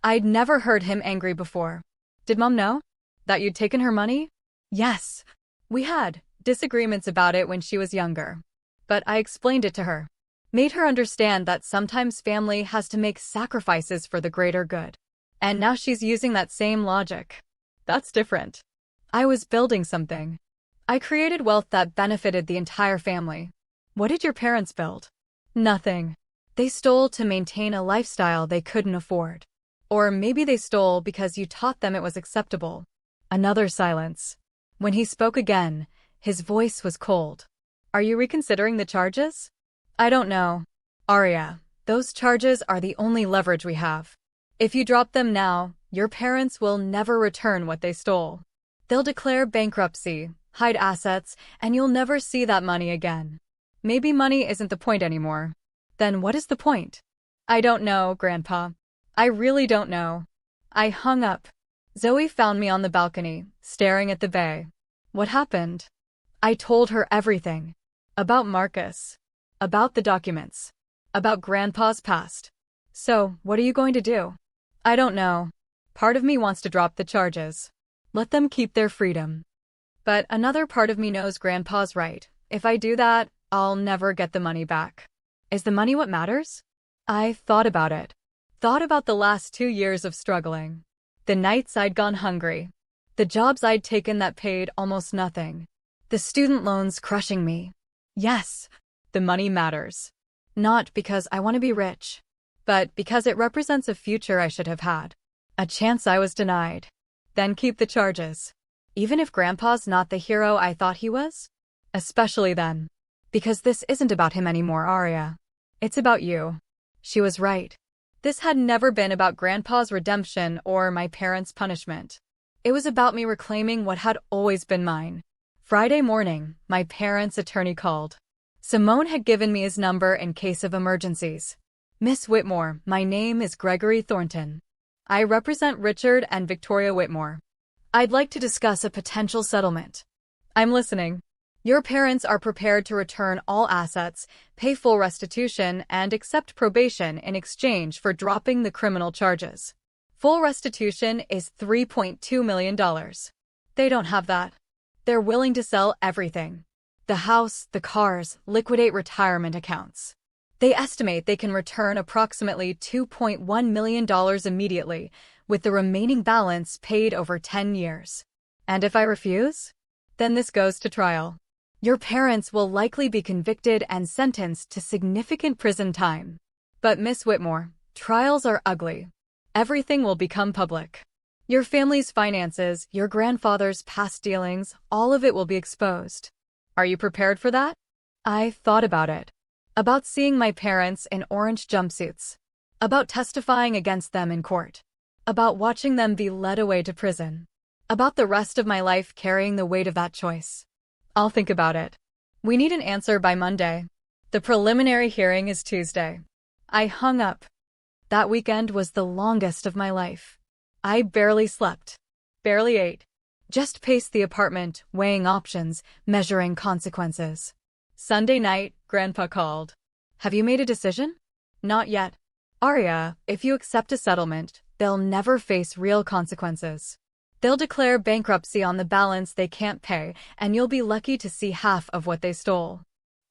I'd never heard him angry before. Did Mom know that you'd taken her money? Yes. We had disagreements about it when she was younger. But I explained it to her. Made her understand that sometimes family has to make sacrifices for the greater good. And now she's using that same logic. That's different. I was building something. I created wealth that benefited the entire family. What did your parents build? Nothing. They stole to maintain a lifestyle they couldn't afford. Or maybe they stole because you taught them it was acceptable. Another silence. When he spoke again, his voice was cold. Are you reconsidering the charges? I don't know. Arya, those charges are the only leverage we have. If you drop them now, your parents will never return what they stole. They'll declare bankruptcy, hide assets, and you'll never see that money again. Maybe money isn't the point anymore. Then what is the point? I don't know, Grandpa. I really don't know. I hung up. Zoe found me on the balcony, staring at the bay. What happened? I told her everything. About Marcus. About the documents. About Grandpa's past. So, what are you going to do? I don't know. Part of me wants to drop the charges. Let them keep their freedom. But another part of me knows Grandpa's right. If I do that, I'll never get the money back. Is the money what matters? I thought about it. Thought about the last 2 years of struggling. The nights I'd gone hungry. The jobs I'd taken that paid almost nothing. The student loans crushing me. Yes, the money matters. Not because I want to be rich, but because it represents a future I should have had. A chance I was denied. Then keep the charges. Even if Grandpa's not the hero I thought he was? Especially then. Because this isn't about him anymore, Arya. It's about you. She was right. This had never been about Grandpa's redemption or my parents' punishment. It was about me reclaiming what had always been mine. Friday morning, my parents' attorney called. Simone had given me his number in case of emergencies. Miss Whitmore, my name is Gregory Thornton. I represent Richard and Victoria Whitmore. I'd like to discuss a potential settlement. I'm listening. Your parents are prepared to return all assets, pay full restitution, and accept probation in exchange for dropping the criminal charges. Full restitution is $3.2 million. They don't have that. They're willing to sell everything. The house, the cars, liquidate retirement accounts. They estimate they can return approximately $2.1 million immediately, with the remaining balance paid over 10 years. And if I refuse? Then this goes to trial. Your parents will likely be convicted and sentenced to significant prison time. But Miss Whitmore, trials are ugly. Everything will become public. Your family's finances, your grandfather's past dealings, all of it will be exposed. Are you prepared for that? I thought about it. About seeing my parents in orange jumpsuits. About testifying against them in court. About watching them be led away to prison. About the rest of my life carrying the weight of that choice. I'll think about it. We need an answer by Monday. The preliminary hearing is Tuesday. I hung up. That weekend was the longest of my life. I barely slept. Barely ate. Just paced the apartment, weighing options, measuring consequences. Sunday night, Grandpa called. Have you made a decision? Not yet. Arya, if you accept a settlement, they'll never face real consequences. They'll declare bankruptcy on the balance they can't pay, and you'll be lucky to see half of what they stole.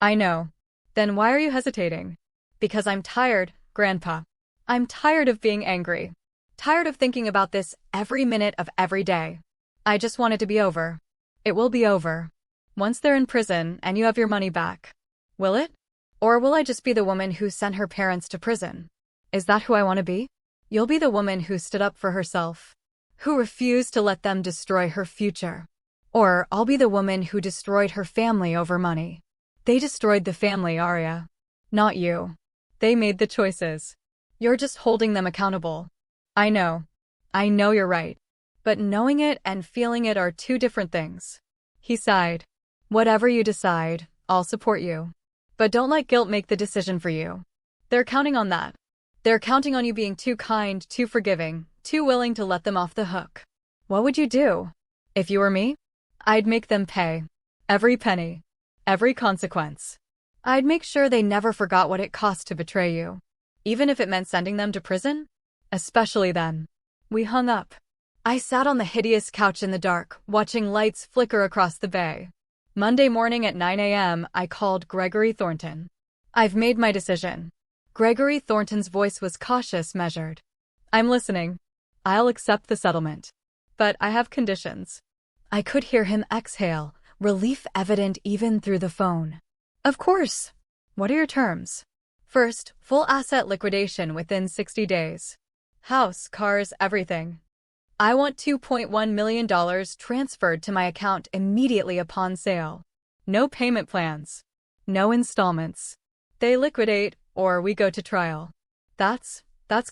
I know. Then why are you hesitating? Because I'm tired, Grandpa. I'm tired of being angry. Tired of thinking about this every minute of every day. I just want it to be over. It will be over. Once they're in prison and you have your money back. Will it? Or will I just be the woman who sent her parents to prison? Is that who I want to be? You'll be the woman who stood up for herself. Who refused to let them destroy her future. Or I'll be the woman who destroyed her family over money. They destroyed the family, Arya. Not you. They made the choices. You're just holding them accountable. I know. I know you're right. But knowing it and feeling it are two different things. He sighed. Whatever you decide, I'll support you. But don't let guilt make the decision for you. They're counting on that. They're counting on you being too kind, too forgiving, too willing to let them off the hook. What would you do? If you were me? I'd make them pay. Every penny. Every consequence. I'd make sure they never forgot what it cost to betray you. Even if it meant sending them to prison? Especially then. We hung up. I sat on the hideous couch in the dark, watching lights flicker across the bay. Monday morning at 9 a.m., I called Gregory Thornton. I've made my decision. Gregory Thornton's voice was cautious, measured. I'm listening. I'll accept the settlement. But I have conditions. I could hear him exhale, relief evident even through the phone. Of course. What are your terms? First, full asset liquidation within 60 days. House, cars, everything. I want $2.1 million transferred to my account immediately upon sale. No payment plans. No installments. They liquidate, or we go to trial. That's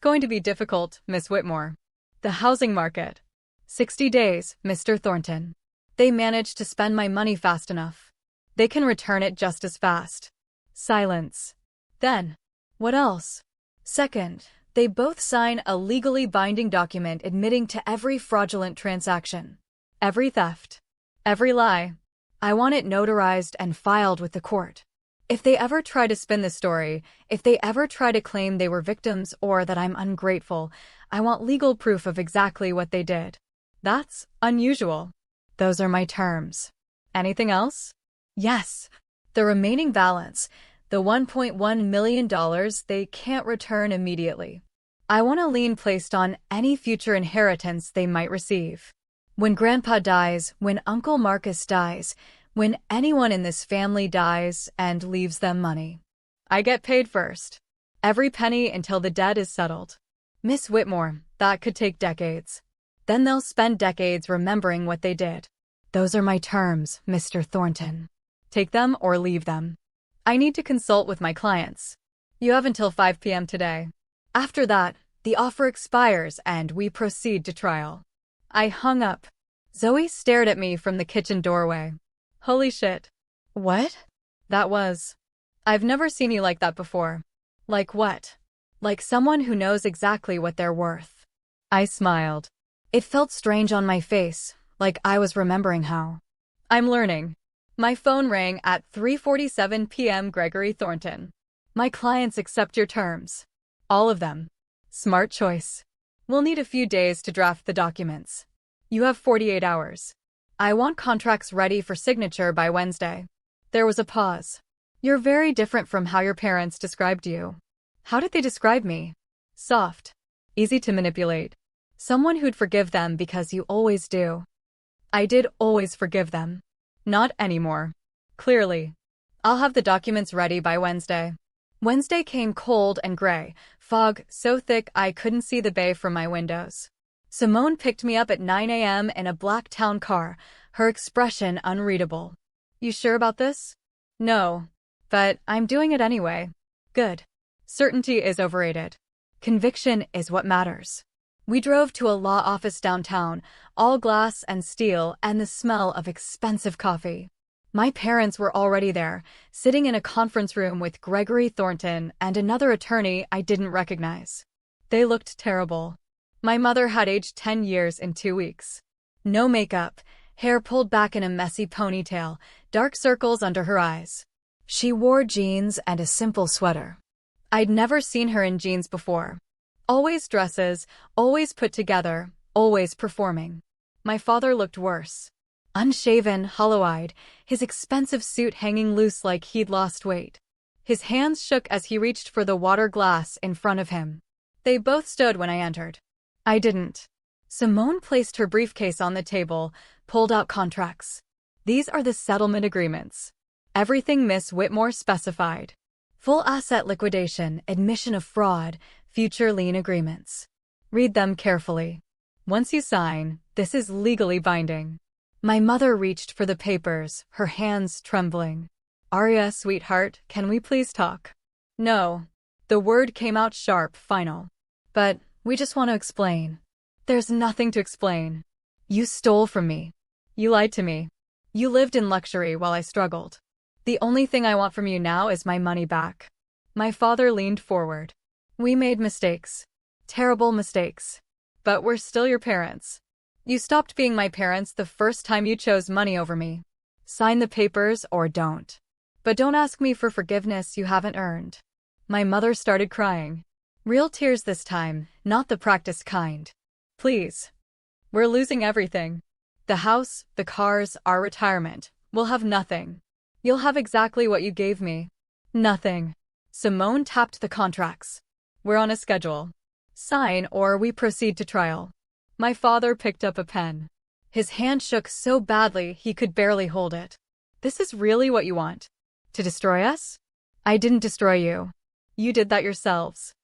going to be difficult, Miss Whitmore. The housing market. 60 days, Mr. Thornton. They managed to spend my money fast enough. They can return it just as fast. Silence. Then, what else? Second, they both sign a legally binding document admitting to every fraudulent transaction. Every theft. Every lie. I want it notarized and filed with the court. If they ever try to spin the story, if they ever try to claim they were victims or that I'm ungrateful, I want legal proof of exactly what they did. That's unusual. Those are my terms. Anything else? Yes. The remaining balance, the $1.1 million they can't return immediately. I want a lien placed on any future inheritance they might receive. When Grandpa dies, when Uncle Marcus dies, when anyone in this family dies and leaves them money. I get paid first. Every penny until the debt is settled. Miss Whitmore, that could take decades. Then they'll spend decades remembering what they did. Those are my terms, Mr. Thornton. Take them or leave them. I need to consult with my clients. You have until 5 p.m. today. After that, the offer expires and we proceed to trial. I hung up. Zoe stared at me from the kitchen doorway. Holy shit. What? That was. I've never seen you like that before. Like what? Like someone who knows exactly what they're worth. I smiled. It felt strange on my face, like I was remembering how. I'm learning. My phone rang at 3:47 p.m. Gregory Thornton. My clients accept your terms. All of them. Smart choice. We'll need a few days to draft the documents. You have 48 hours. I want contracts ready for signature by Wednesday. There was a pause. You're very different from how your parents described you. How did they describe me? Soft. Easy to manipulate. Someone who'd forgive them because you always do. I did always forgive them. Not anymore. Clearly. I'll have the documents ready by Wednesday. Wednesday came cold and gray, fog so thick I couldn't see the bay from my windows. Simone picked me up at 9 a.m. in a black town car, her expression unreadable. You sure about this? No. But I'm doing it anyway. Good. Certainty is overrated. Conviction is what matters. We drove to a law office downtown, all glass and steel and the smell of expensive coffee. My parents were already there, sitting in a conference room with Gregory Thornton and another attorney I didn't recognize. They looked terrible. My mother had aged 10 years in 2 weeks. No makeup, hair pulled back in a messy ponytail, dark circles under her eyes. She wore jeans and a simple sweater. I'd never seen her in jeans before. Always dresses, always put together, always performing. My father looked worse. Unshaven, hollow-eyed, his expensive suit hanging loose like he'd lost weight. His hands shook as he reached for the water glass in front of him. They both stood when I entered. I didn't. Simone placed her briefcase on the table, pulled out contracts. These are the settlement agreements. Everything Miss Whitmore specified. Full asset liquidation, admission of fraud, future lien agreements. Read them carefully. Once you sign, this is legally binding. My mother reached for the papers, her hands trembling. Arya, sweetheart, can we please talk? No. The word came out sharp, final. But we just want to explain. There's nothing to explain. You stole from me. You lied to me. You lived in luxury while I struggled. The only thing I want from you now is my money back. My father leaned forward. We made mistakes. Terrible mistakes. But we're still your parents. You stopped being my parents the first time you chose money over me. Sign the papers or don't. But don't ask me for forgiveness you haven't earned. My mother started crying. Real tears this time, not the practiced kind. Please. We're losing everything. The house, the cars, our retirement. We'll have nothing. You'll have exactly what you gave me. Nothing. Simone tapped the contracts. We're on a schedule. Sign or we proceed to trial. My father picked up a pen. His hand shook so badly he could barely hold it. This is really what you want? To destroy us? I didn't destroy you. You did that yourselves.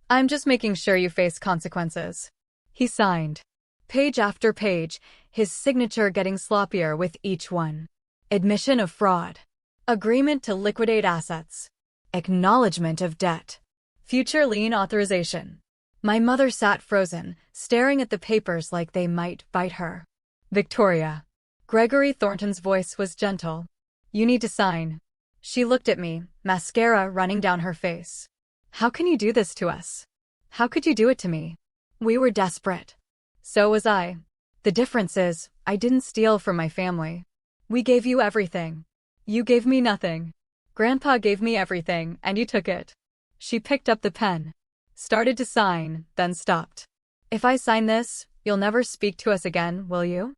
I'm just making sure you face consequences. He signed. Page after page, his signature getting sloppier with each one. Admission of fraud. Agreement to liquidate assets. Acknowledgement of debt. Future lien authorization. My mother sat frozen, staring at the papers like they might bite her. Victoria. Gregory Thornton's voice was gentle. You need to sign. She looked at me, mascara running down her face. How can you do this to us? How could you do it to me? We were desperate. So was I. The difference is, I didn't steal from my family. We gave you everything. You gave me nothing. Grandpa gave me everything, and you took it. She picked up the pen. Started to sign, then stopped. If I sign this, you'll never speak to us again, will you?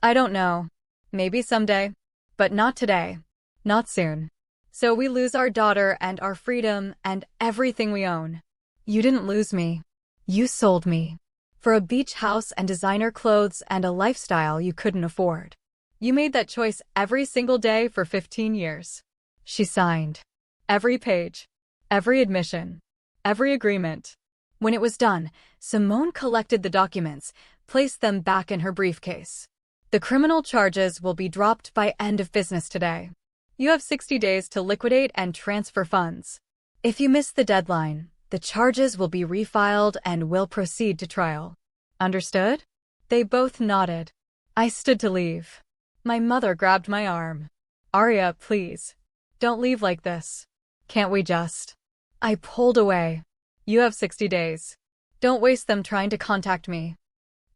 I don't know. Maybe someday. But not today. Not soon. So we lose our daughter and our freedom and everything we own. You didn't lose me. You sold me. For a beach house and designer clothes and a lifestyle you couldn't afford. You made that choice every single day for 15 years. She signed. Every page. Every admission. Every agreement. When it was done, Simone collected the documents, placed them back in her briefcase. The criminal charges will be dropped by end of business today. You have 60 days to liquidate and transfer funds. If you miss the deadline, the charges will be refiled and will proceed to trial. Understood? They both nodded. I stood to leave. My mother grabbed my arm. Arya, please. Don't leave like this. Can't we just? I pulled away. You have 60 days. Don't waste them trying to contact me.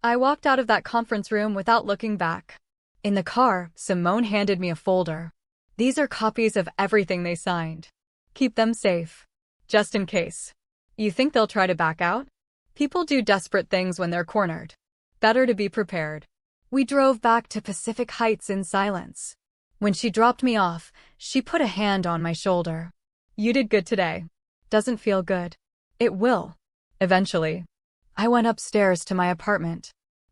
I walked out of that conference room without looking back. In the car, Simone handed me a folder. These are copies of everything they signed. Keep them safe. Just in case. You think they'll try to back out? People do desperate things when they're cornered. Better to be prepared. We drove back to Pacific Heights in silence. When she dropped me off, she put a hand on my shoulder. You did good today. Doesn't feel good. It will. Eventually. I went upstairs to my apartment.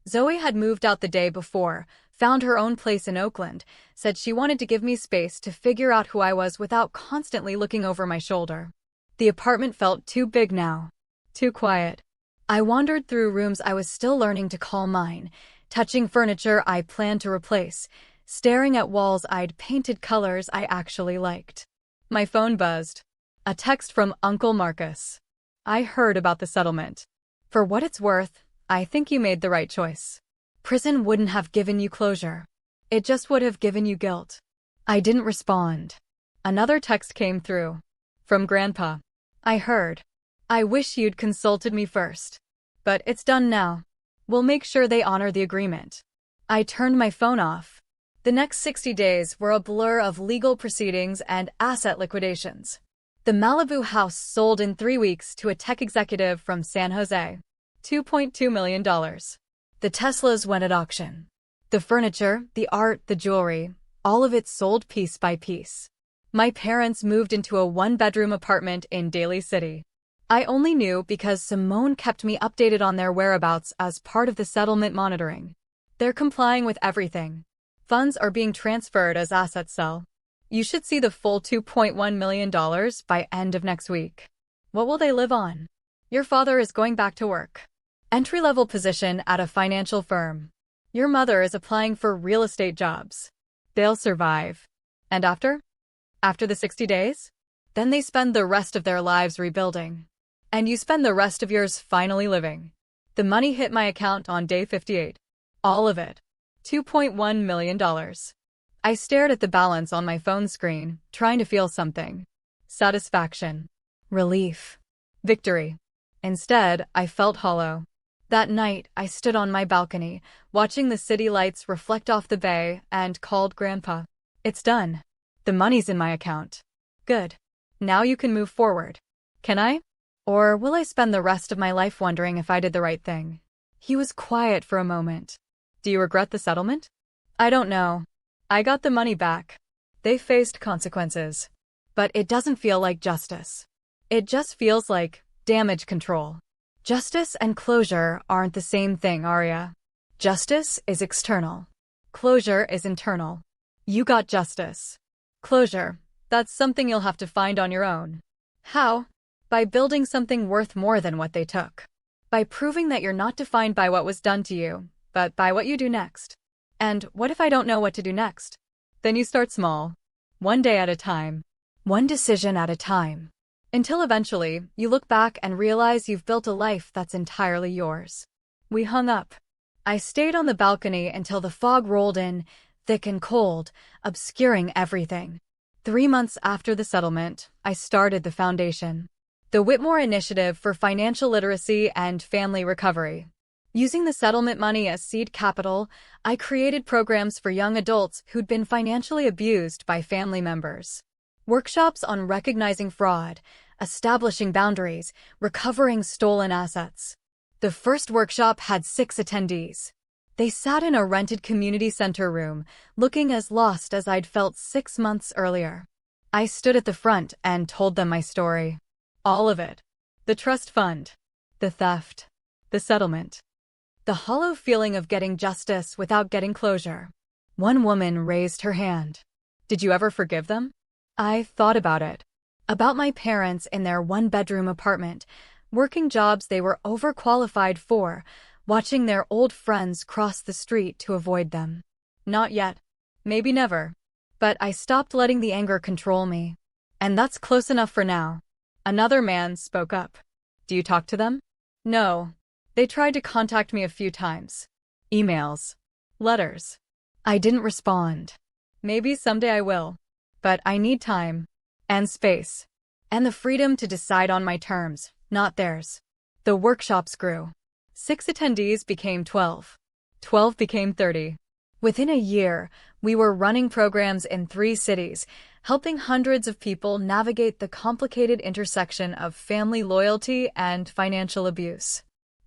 Zoe had moved out the day before, found her own place in Oakland, said she wanted to give me space to figure out who I was without constantly looking over my shoulder. The apartment felt too big now. Too quiet. I wandered through rooms I was still learning to call mine, touching furniture I planned to replace, staring at walls I'd painted colors I actually liked. My phone buzzed. A text from Uncle Marcus. I heard about the settlement. For what it's worth, I think you made the right choice. Prison wouldn't have given you closure. It just would have given you guilt. I didn't respond. Another text came through. From Grandpa. I heard. I wish you'd consulted me first. But it's done now. We'll make sure they honor the agreement. I turned my phone off. The next 60 days were a blur of legal proceedings and asset liquidations. The Malibu house sold in 3 weeks to a tech executive from San Jose. $2.2 million. The Teslas went at auction. The furniture, the art, the jewelry, all of it sold piece by piece. My parents moved into a one-bedroom apartment in Daly City. I only knew because Simone kept me updated on their whereabouts as part of the settlement monitoring. They're complying with everything. Funds are being transferred as assets sell. You should see the full $2.1 million by end of next week. What will they live on? Your father is going back to work. Entry-level position at a financial firm. Your mother is applying for real estate jobs. They'll survive. And after? After the 60 days? Then they spend the rest of their lives rebuilding. And you spend the rest of yours finally living. The money hit my account on day 58. All of it. $2.1 million. I stared at the balance on my phone screen, trying to feel something. Satisfaction. Relief. Victory. Instead, I felt hollow. That night, I stood on my balcony, watching the city lights reflect off the bay, and called Grandpa. It's done. The money's in my account. Good. Now you can move forward. Can I? Or will I spend the rest of my life wondering if I did the right thing? He was quiet for a moment. Do you regret the settlement? I don't know. I got the money back. They faced consequences. But it doesn't feel like justice. It just feels like damage control. Justice and closure aren't the same thing, Arya. Justice is external. Closure is internal. You got justice. Closure, that's something you'll have to find on your own. How? By building something worth more than what they took. By proving that you're not defined by what was done to you, but by what you do next. And what if I don't know what to do next? Then you start small. One day at a time. One decision at a time. Until eventually, you look back and realize you've built a life that's entirely yours. We hung up. I stayed on the balcony until the fog rolled in, thick and cold, obscuring everything. 3 months after the settlement, I started the foundation. The Whitmore Initiative for Financial Literacy and Family Recovery. Using the settlement money as seed capital, I created programs for young adults who'd been financially abused by family members. Workshops on recognizing fraud, establishing boundaries, recovering stolen assets. The first workshop had 6 attendees. They sat in a rented community center room, looking as lost as I'd felt 6 months earlier. I stood at the front and told them my story. All of it. The trust fund. The theft. The settlement. The hollow feeling of getting justice without getting closure. One woman raised her hand. Did you ever forgive them? I thought about it. About my parents in their 1-bedroom apartment, working jobs they were overqualified for, watching their old friends cross the street to avoid them. Not yet. Maybe never. But I stopped letting the anger control me. And that's close enough for now. Another man spoke up. Do you talk to them? No. They tried to contact me a few times. Emails. Letters. I didn't respond. Maybe someday I will. But I need time. And space. And the freedom to decide on my terms, not theirs. The workshops grew. 6 attendees became 12. 12 became 30. Within a year, we were running programs in 3 cities, helping hundreds of people navigate the complicated intersection of family loyalty and financial abuse.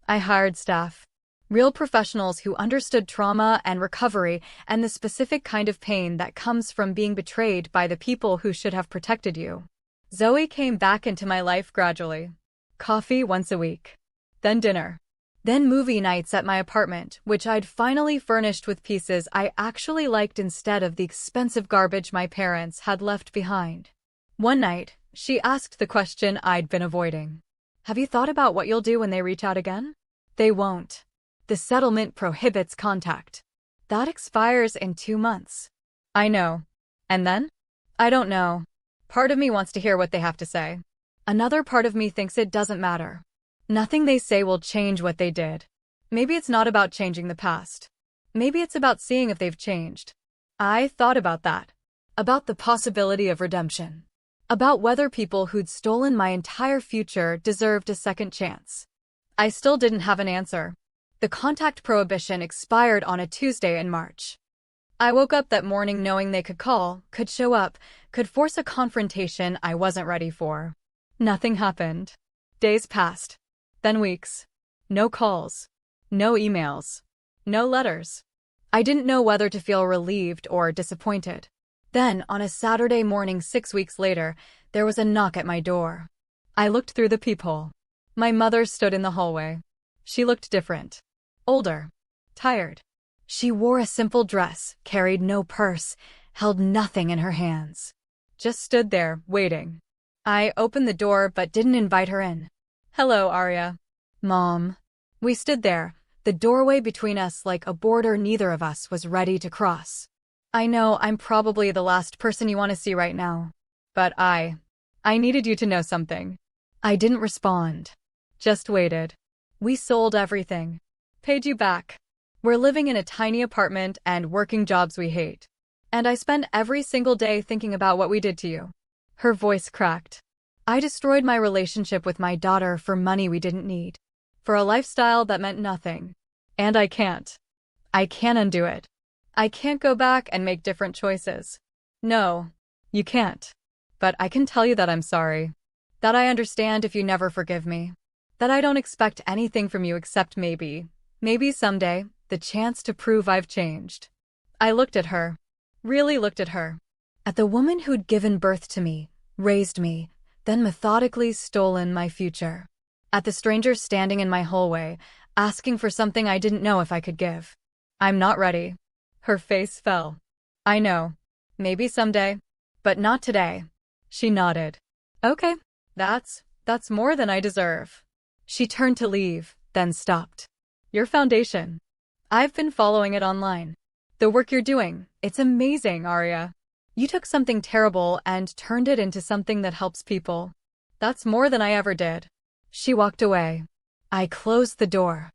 I hired staff. Real professionals who understood trauma and recovery and the specific kind of pain that comes from being betrayed by the people who should have protected you. Zoe came back into my life gradually. Coffee once a week. Then dinner. Then movie nights at my apartment, which I'd finally furnished with pieces I actually liked instead of the expensive garbage my parents had left behind. One night, she asked the question I'd been avoiding. Have you thought about what you'll do when they reach out again? They won't. The settlement prohibits contact. That expires in 2 months. I know. And then? I don't know. Part of me wants to hear what they have to say. Another part of me thinks it doesn't matter. Nothing they say will change what they did. Maybe it's not about changing the past. Maybe it's about seeing if they've changed. I thought about that. About the possibility of redemption. About whether people who'd stolen my entire future deserved a second chance. I still didn't have an answer. The contact prohibition expired on a Tuesday in March. I woke up that morning knowing they could call, could show up, could force a confrontation I wasn't ready for. Nothing happened. Days passed. Then weeks. No calls. No emails. No letters. I didn't know whether to feel relieved or disappointed. Then, on a Saturday morning 6 weeks later, there was a knock at my door. I looked through the peephole. My mother stood in the hallway. She looked different. Older. Tired. She wore a simple dress, carried no purse, held nothing in her hands. Just stood there, waiting. I opened the door but didn't invite her in. Hello, Arya. Mom. We stood there, the doorway between us like a border neither of us was ready to cross. I know I'm probably the last person you want to see right now. But I needed you to know something. I didn't respond. Just waited. We sold everything. Paid you back. We're living in a tiny apartment and working jobs we hate. And I spend every single day thinking about what we did to you. Her voice cracked. I destroyed my relationship with my daughter for money we didn't need. For a lifestyle that meant nothing. And I can't. I can't undo it. I can't go back and make different choices. No, you can't. But I can tell you that I'm sorry. That I understand if you never forgive me. That I don't expect anything from you except maybe someday, the chance to prove I've changed. I looked at her. Really looked at her. At the woman who'd given birth to me, raised me, then methodically stolen my future. At the stranger standing in my hallway, asking for something I didn't know if I could give. I'm not ready. Her face fell. I know. Maybe someday. But not today. She nodded. Okay. That's more than I deserve. She turned to leave, then stopped. Your foundation. I've been following it online. The work you're doing, it's amazing, Arya. You took something terrible and turned it into something that helps people. That's more than I ever did. She walked away. I closed the door.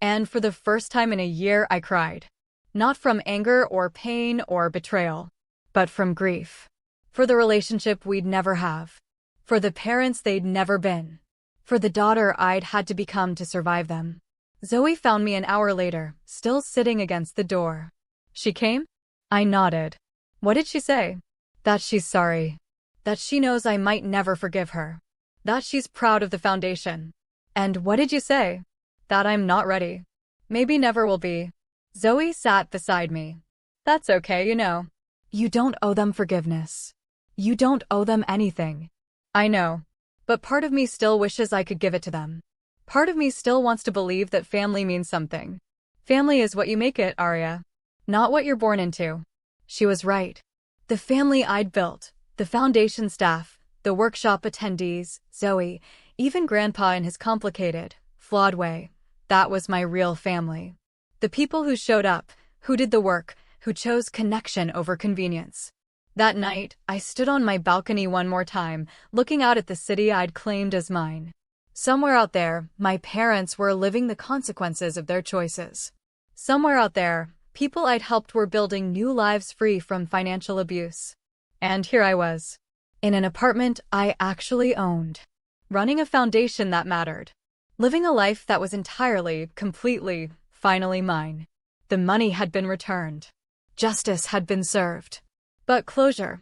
And for the first time in a year, I cried. Not from anger or pain or betrayal, but from grief. For the relationship we'd never have. For the parents they'd never been. For the daughter I'd had to become to survive them. Zoe found me an hour later, still sitting against the door. She came? I nodded. What did she say? That she's sorry. That she knows I might never forgive her. That she's proud of the foundation. And what did you say? That I'm not ready. Maybe never will be. Zoe sat beside me. That's okay, you know. You don't owe them forgiveness. You don't owe them anything. I know. But part of me still wishes I could give it to them. Part of me still wants to believe that family means something. Family is what you make it, Arya. Not what you're born into. She was right. The family I'd built, the foundation staff, the workshop attendees, Zoe, even Grandpa in his complicated, flawed way, that was my real family. The people who showed up, who did the work, who chose connection over convenience. That night, I stood on my balcony one more time, looking out at the city I'd claimed as mine. Somewhere out there, my parents were living the consequences of their choices. Somewhere out there, people I'd helped were building new lives free from financial abuse. And here I was, in an apartment I actually owned, running a foundation that mattered, living a life that was entirely, completely, finally mine. The money had been returned. Justice had been served. But closure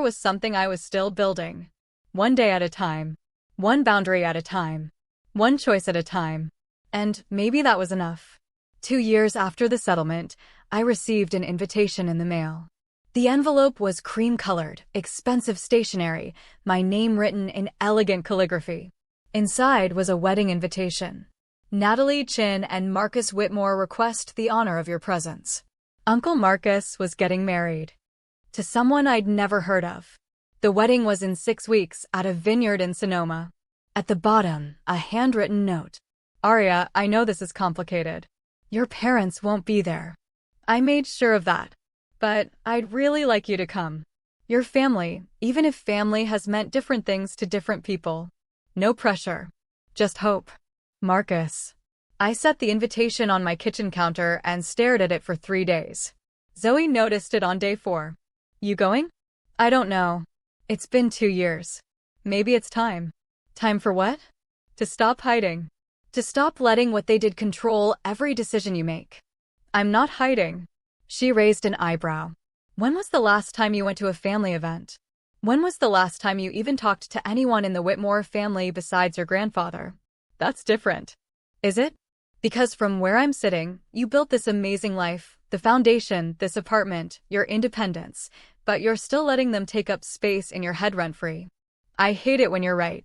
was something I was still building. One day at a time. One boundary at a time. One choice at a time. And maybe that was enough. 2 years after the settlement, I received an invitation in the mail. The envelope was cream-colored, expensive stationery, my name written in elegant calligraphy. Inside was a wedding invitation. Natalie Chin and Marcus Whitmore request the honor of your presence. Uncle Marcus was getting married. To someone I'd never heard of. The wedding was in 6 weeks at a vineyard in Sonoma. At the bottom, a handwritten note. Arya, I know this is complicated. Your parents won't be there. I made sure of that. But I'd really like you to come. Your family, even if family has meant different things to different people. No pressure. Just hope. Marcus. I set the invitation on my kitchen counter and stared at it for 3 days. Zoe noticed it on day 4. You going? I don't know. It's been 2 years. Maybe it's time. Time for what? To stop hiding. To stop letting what they did control every decision you make. I'm not hiding. She raised an eyebrow. When was the last time you went to a family event? When was the last time you even talked to anyone in the Whitmore family besides your grandfather? That's different. Is it? Because from where I'm sitting, you built this amazing life, the foundation, this apartment, your independence, but you're still letting them take up space in your head rent-free. I hate it when you're right.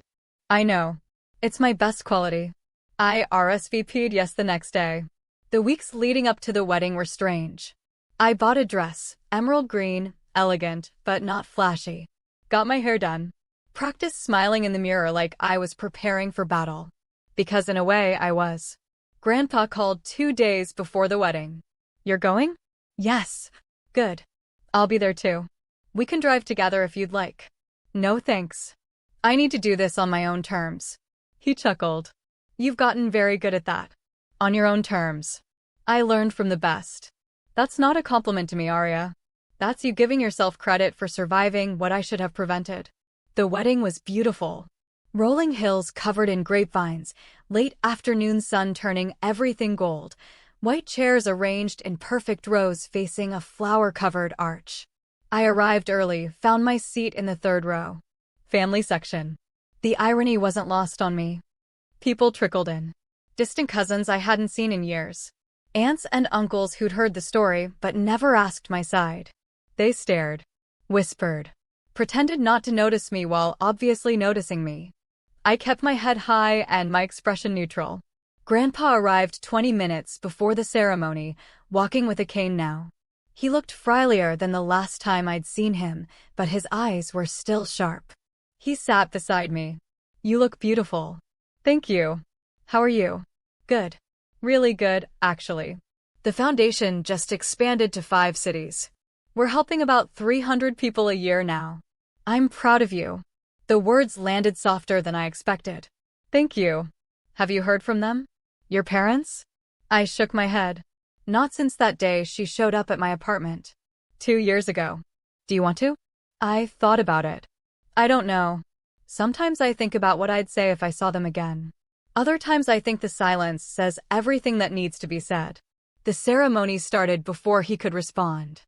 I know. It's my best quality. I RSVP'd yes the next day. The weeks leading up to the wedding were strange. I bought a dress, emerald green, elegant, but not flashy. Got my hair done. Practiced smiling in the mirror like I was preparing for battle. Because in a way, I was. Grandpa called 2 days before the wedding. You're going? Yes. Good. I'll be there too. We can drive together if you'd like. No thanks. I need to do this on my own terms. He chuckled. You've gotten very good at that. On your own terms. I learned from the best. That's not a compliment to me, Arya. That's you giving yourself credit for surviving what I should have prevented. The wedding was beautiful. Rolling hills covered in grapevines, late afternoon sun turning everything gold, white chairs arranged in perfect rows facing a flower-covered arch. I arrived early, found my seat in the third row. Family section. The irony wasn't lost on me. People trickled in. Distant cousins I hadn't seen in years. Aunts and uncles who'd heard the story but never asked my side. They stared, whispered, pretended not to notice me while obviously noticing me. I kept my head high and my expression neutral. Grandpa arrived 20 minutes before the ceremony, walking with a cane now. He looked friendlier than the last time I'd seen him, but his eyes were still sharp. He sat beside me. You look beautiful. Thank you. How are you? Good. Really good, actually. The foundation just expanded to 5 cities. We're helping about 300 people a year now. I'm proud of you. The words landed softer than I expected. Thank you. Have you heard from them? Your parents? I shook my head. Not since that day she showed up at my apartment. 2 years ago. Do you want to? I thought about it. I don't know. Sometimes I think about what I'd say if I saw them again. Other times I think the silence says everything that needs to be said. The ceremony started before he could respond.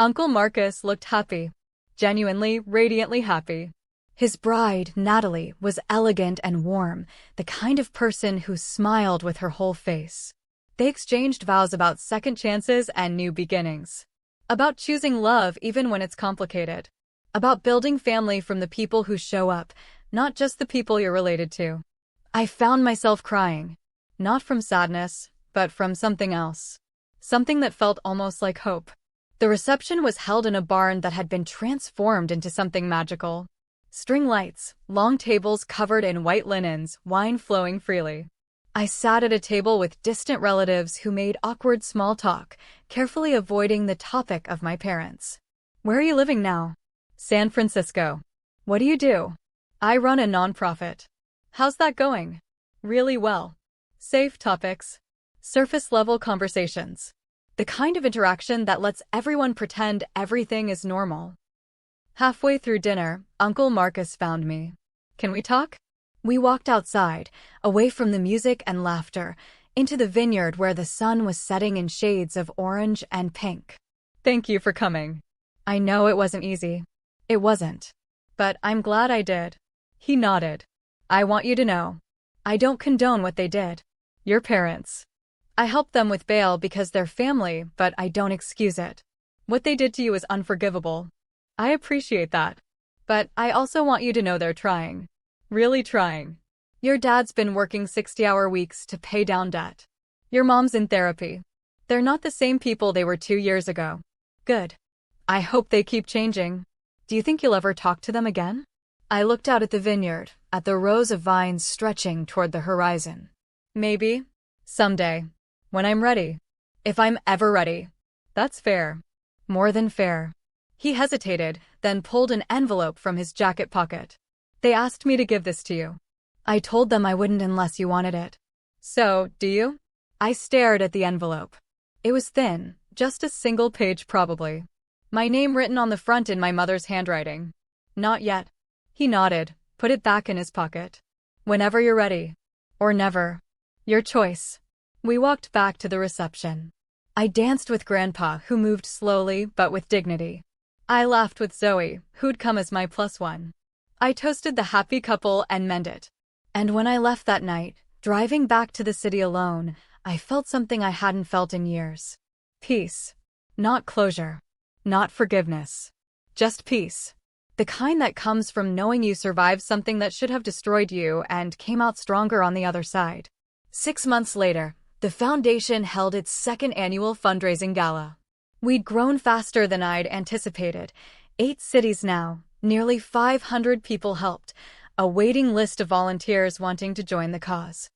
Uncle Marcus looked happy. Genuinely, radiantly happy. His bride, Natalie, was elegant and warm, the kind of person who smiled with her whole face. They exchanged vows about second chances and new beginnings. About choosing love even when it's complicated. About building family from the people who show up, not just the people you're related to. I found myself crying. Not from sadness, but from something else. Something that felt almost like hope. The reception was held in a barn that had been transformed into something magical. String lights, long tables covered in white linens, wine flowing freely. I sat at a table with distant relatives who made awkward small talk, carefully avoiding the topic of my parents. Where are you living now? San Francisco. What do you do? I run a nonprofit. How's that going? Really well. Safe topics. Surface-level conversations. The kind of interaction that lets everyone pretend everything is normal. Halfway through dinner, Uncle Marcus found me. Can we talk? We walked outside, away from the music and laughter, into the vineyard where the sun was setting in shades of orange and pink. Thank you for coming. I know it wasn't easy. It wasn't. But I'm glad I did. He nodded. I want you to know. I don't condone what they did. Your parents. I helped them with bail because they're family, but I don't excuse it. What they did to you is unforgivable. I appreciate that. But I also want you to know they're trying. Really trying. Your dad's been working 60-hour weeks to pay down debt. Your mom's in therapy. They're not the same people they were 2 years ago. Good. I hope they keep changing. Do you think you'll ever talk to them again? I looked out at the vineyard, at the rows of vines stretching toward the horizon. Maybe. Someday. When I'm ready. If I'm ever ready. That's fair. More than fair. He hesitated, then pulled an envelope from his jacket pocket. They asked me to give this to you. I told them I wouldn't unless you wanted it. So, do you? I stared at the envelope. It was thin, just a single page probably. My name written on the front in my mother's handwriting. Not yet. He nodded, put it back in his pocket. Whenever you're ready. Or never. Your choice. We walked back to the reception. I danced with Grandpa, who moved slowly but with dignity. I laughed with Zoe, who'd come as my +1. I toasted the happy couple and meant it. And when I left that night, driving back to the city alone, I felt something I hadn't felt in years. Peace. Not closure. Not forgiveness. Just peace. The kind that comes from knowing you survived something that should have destroyed you and came out stronger on the other side. 6 months later, the foundation held its second annual fundraising gala. We'd grown faster than I'd anticipated. 8 cities now, nearly 500 people helped, a waiting list of volunteers wanting to join the cause.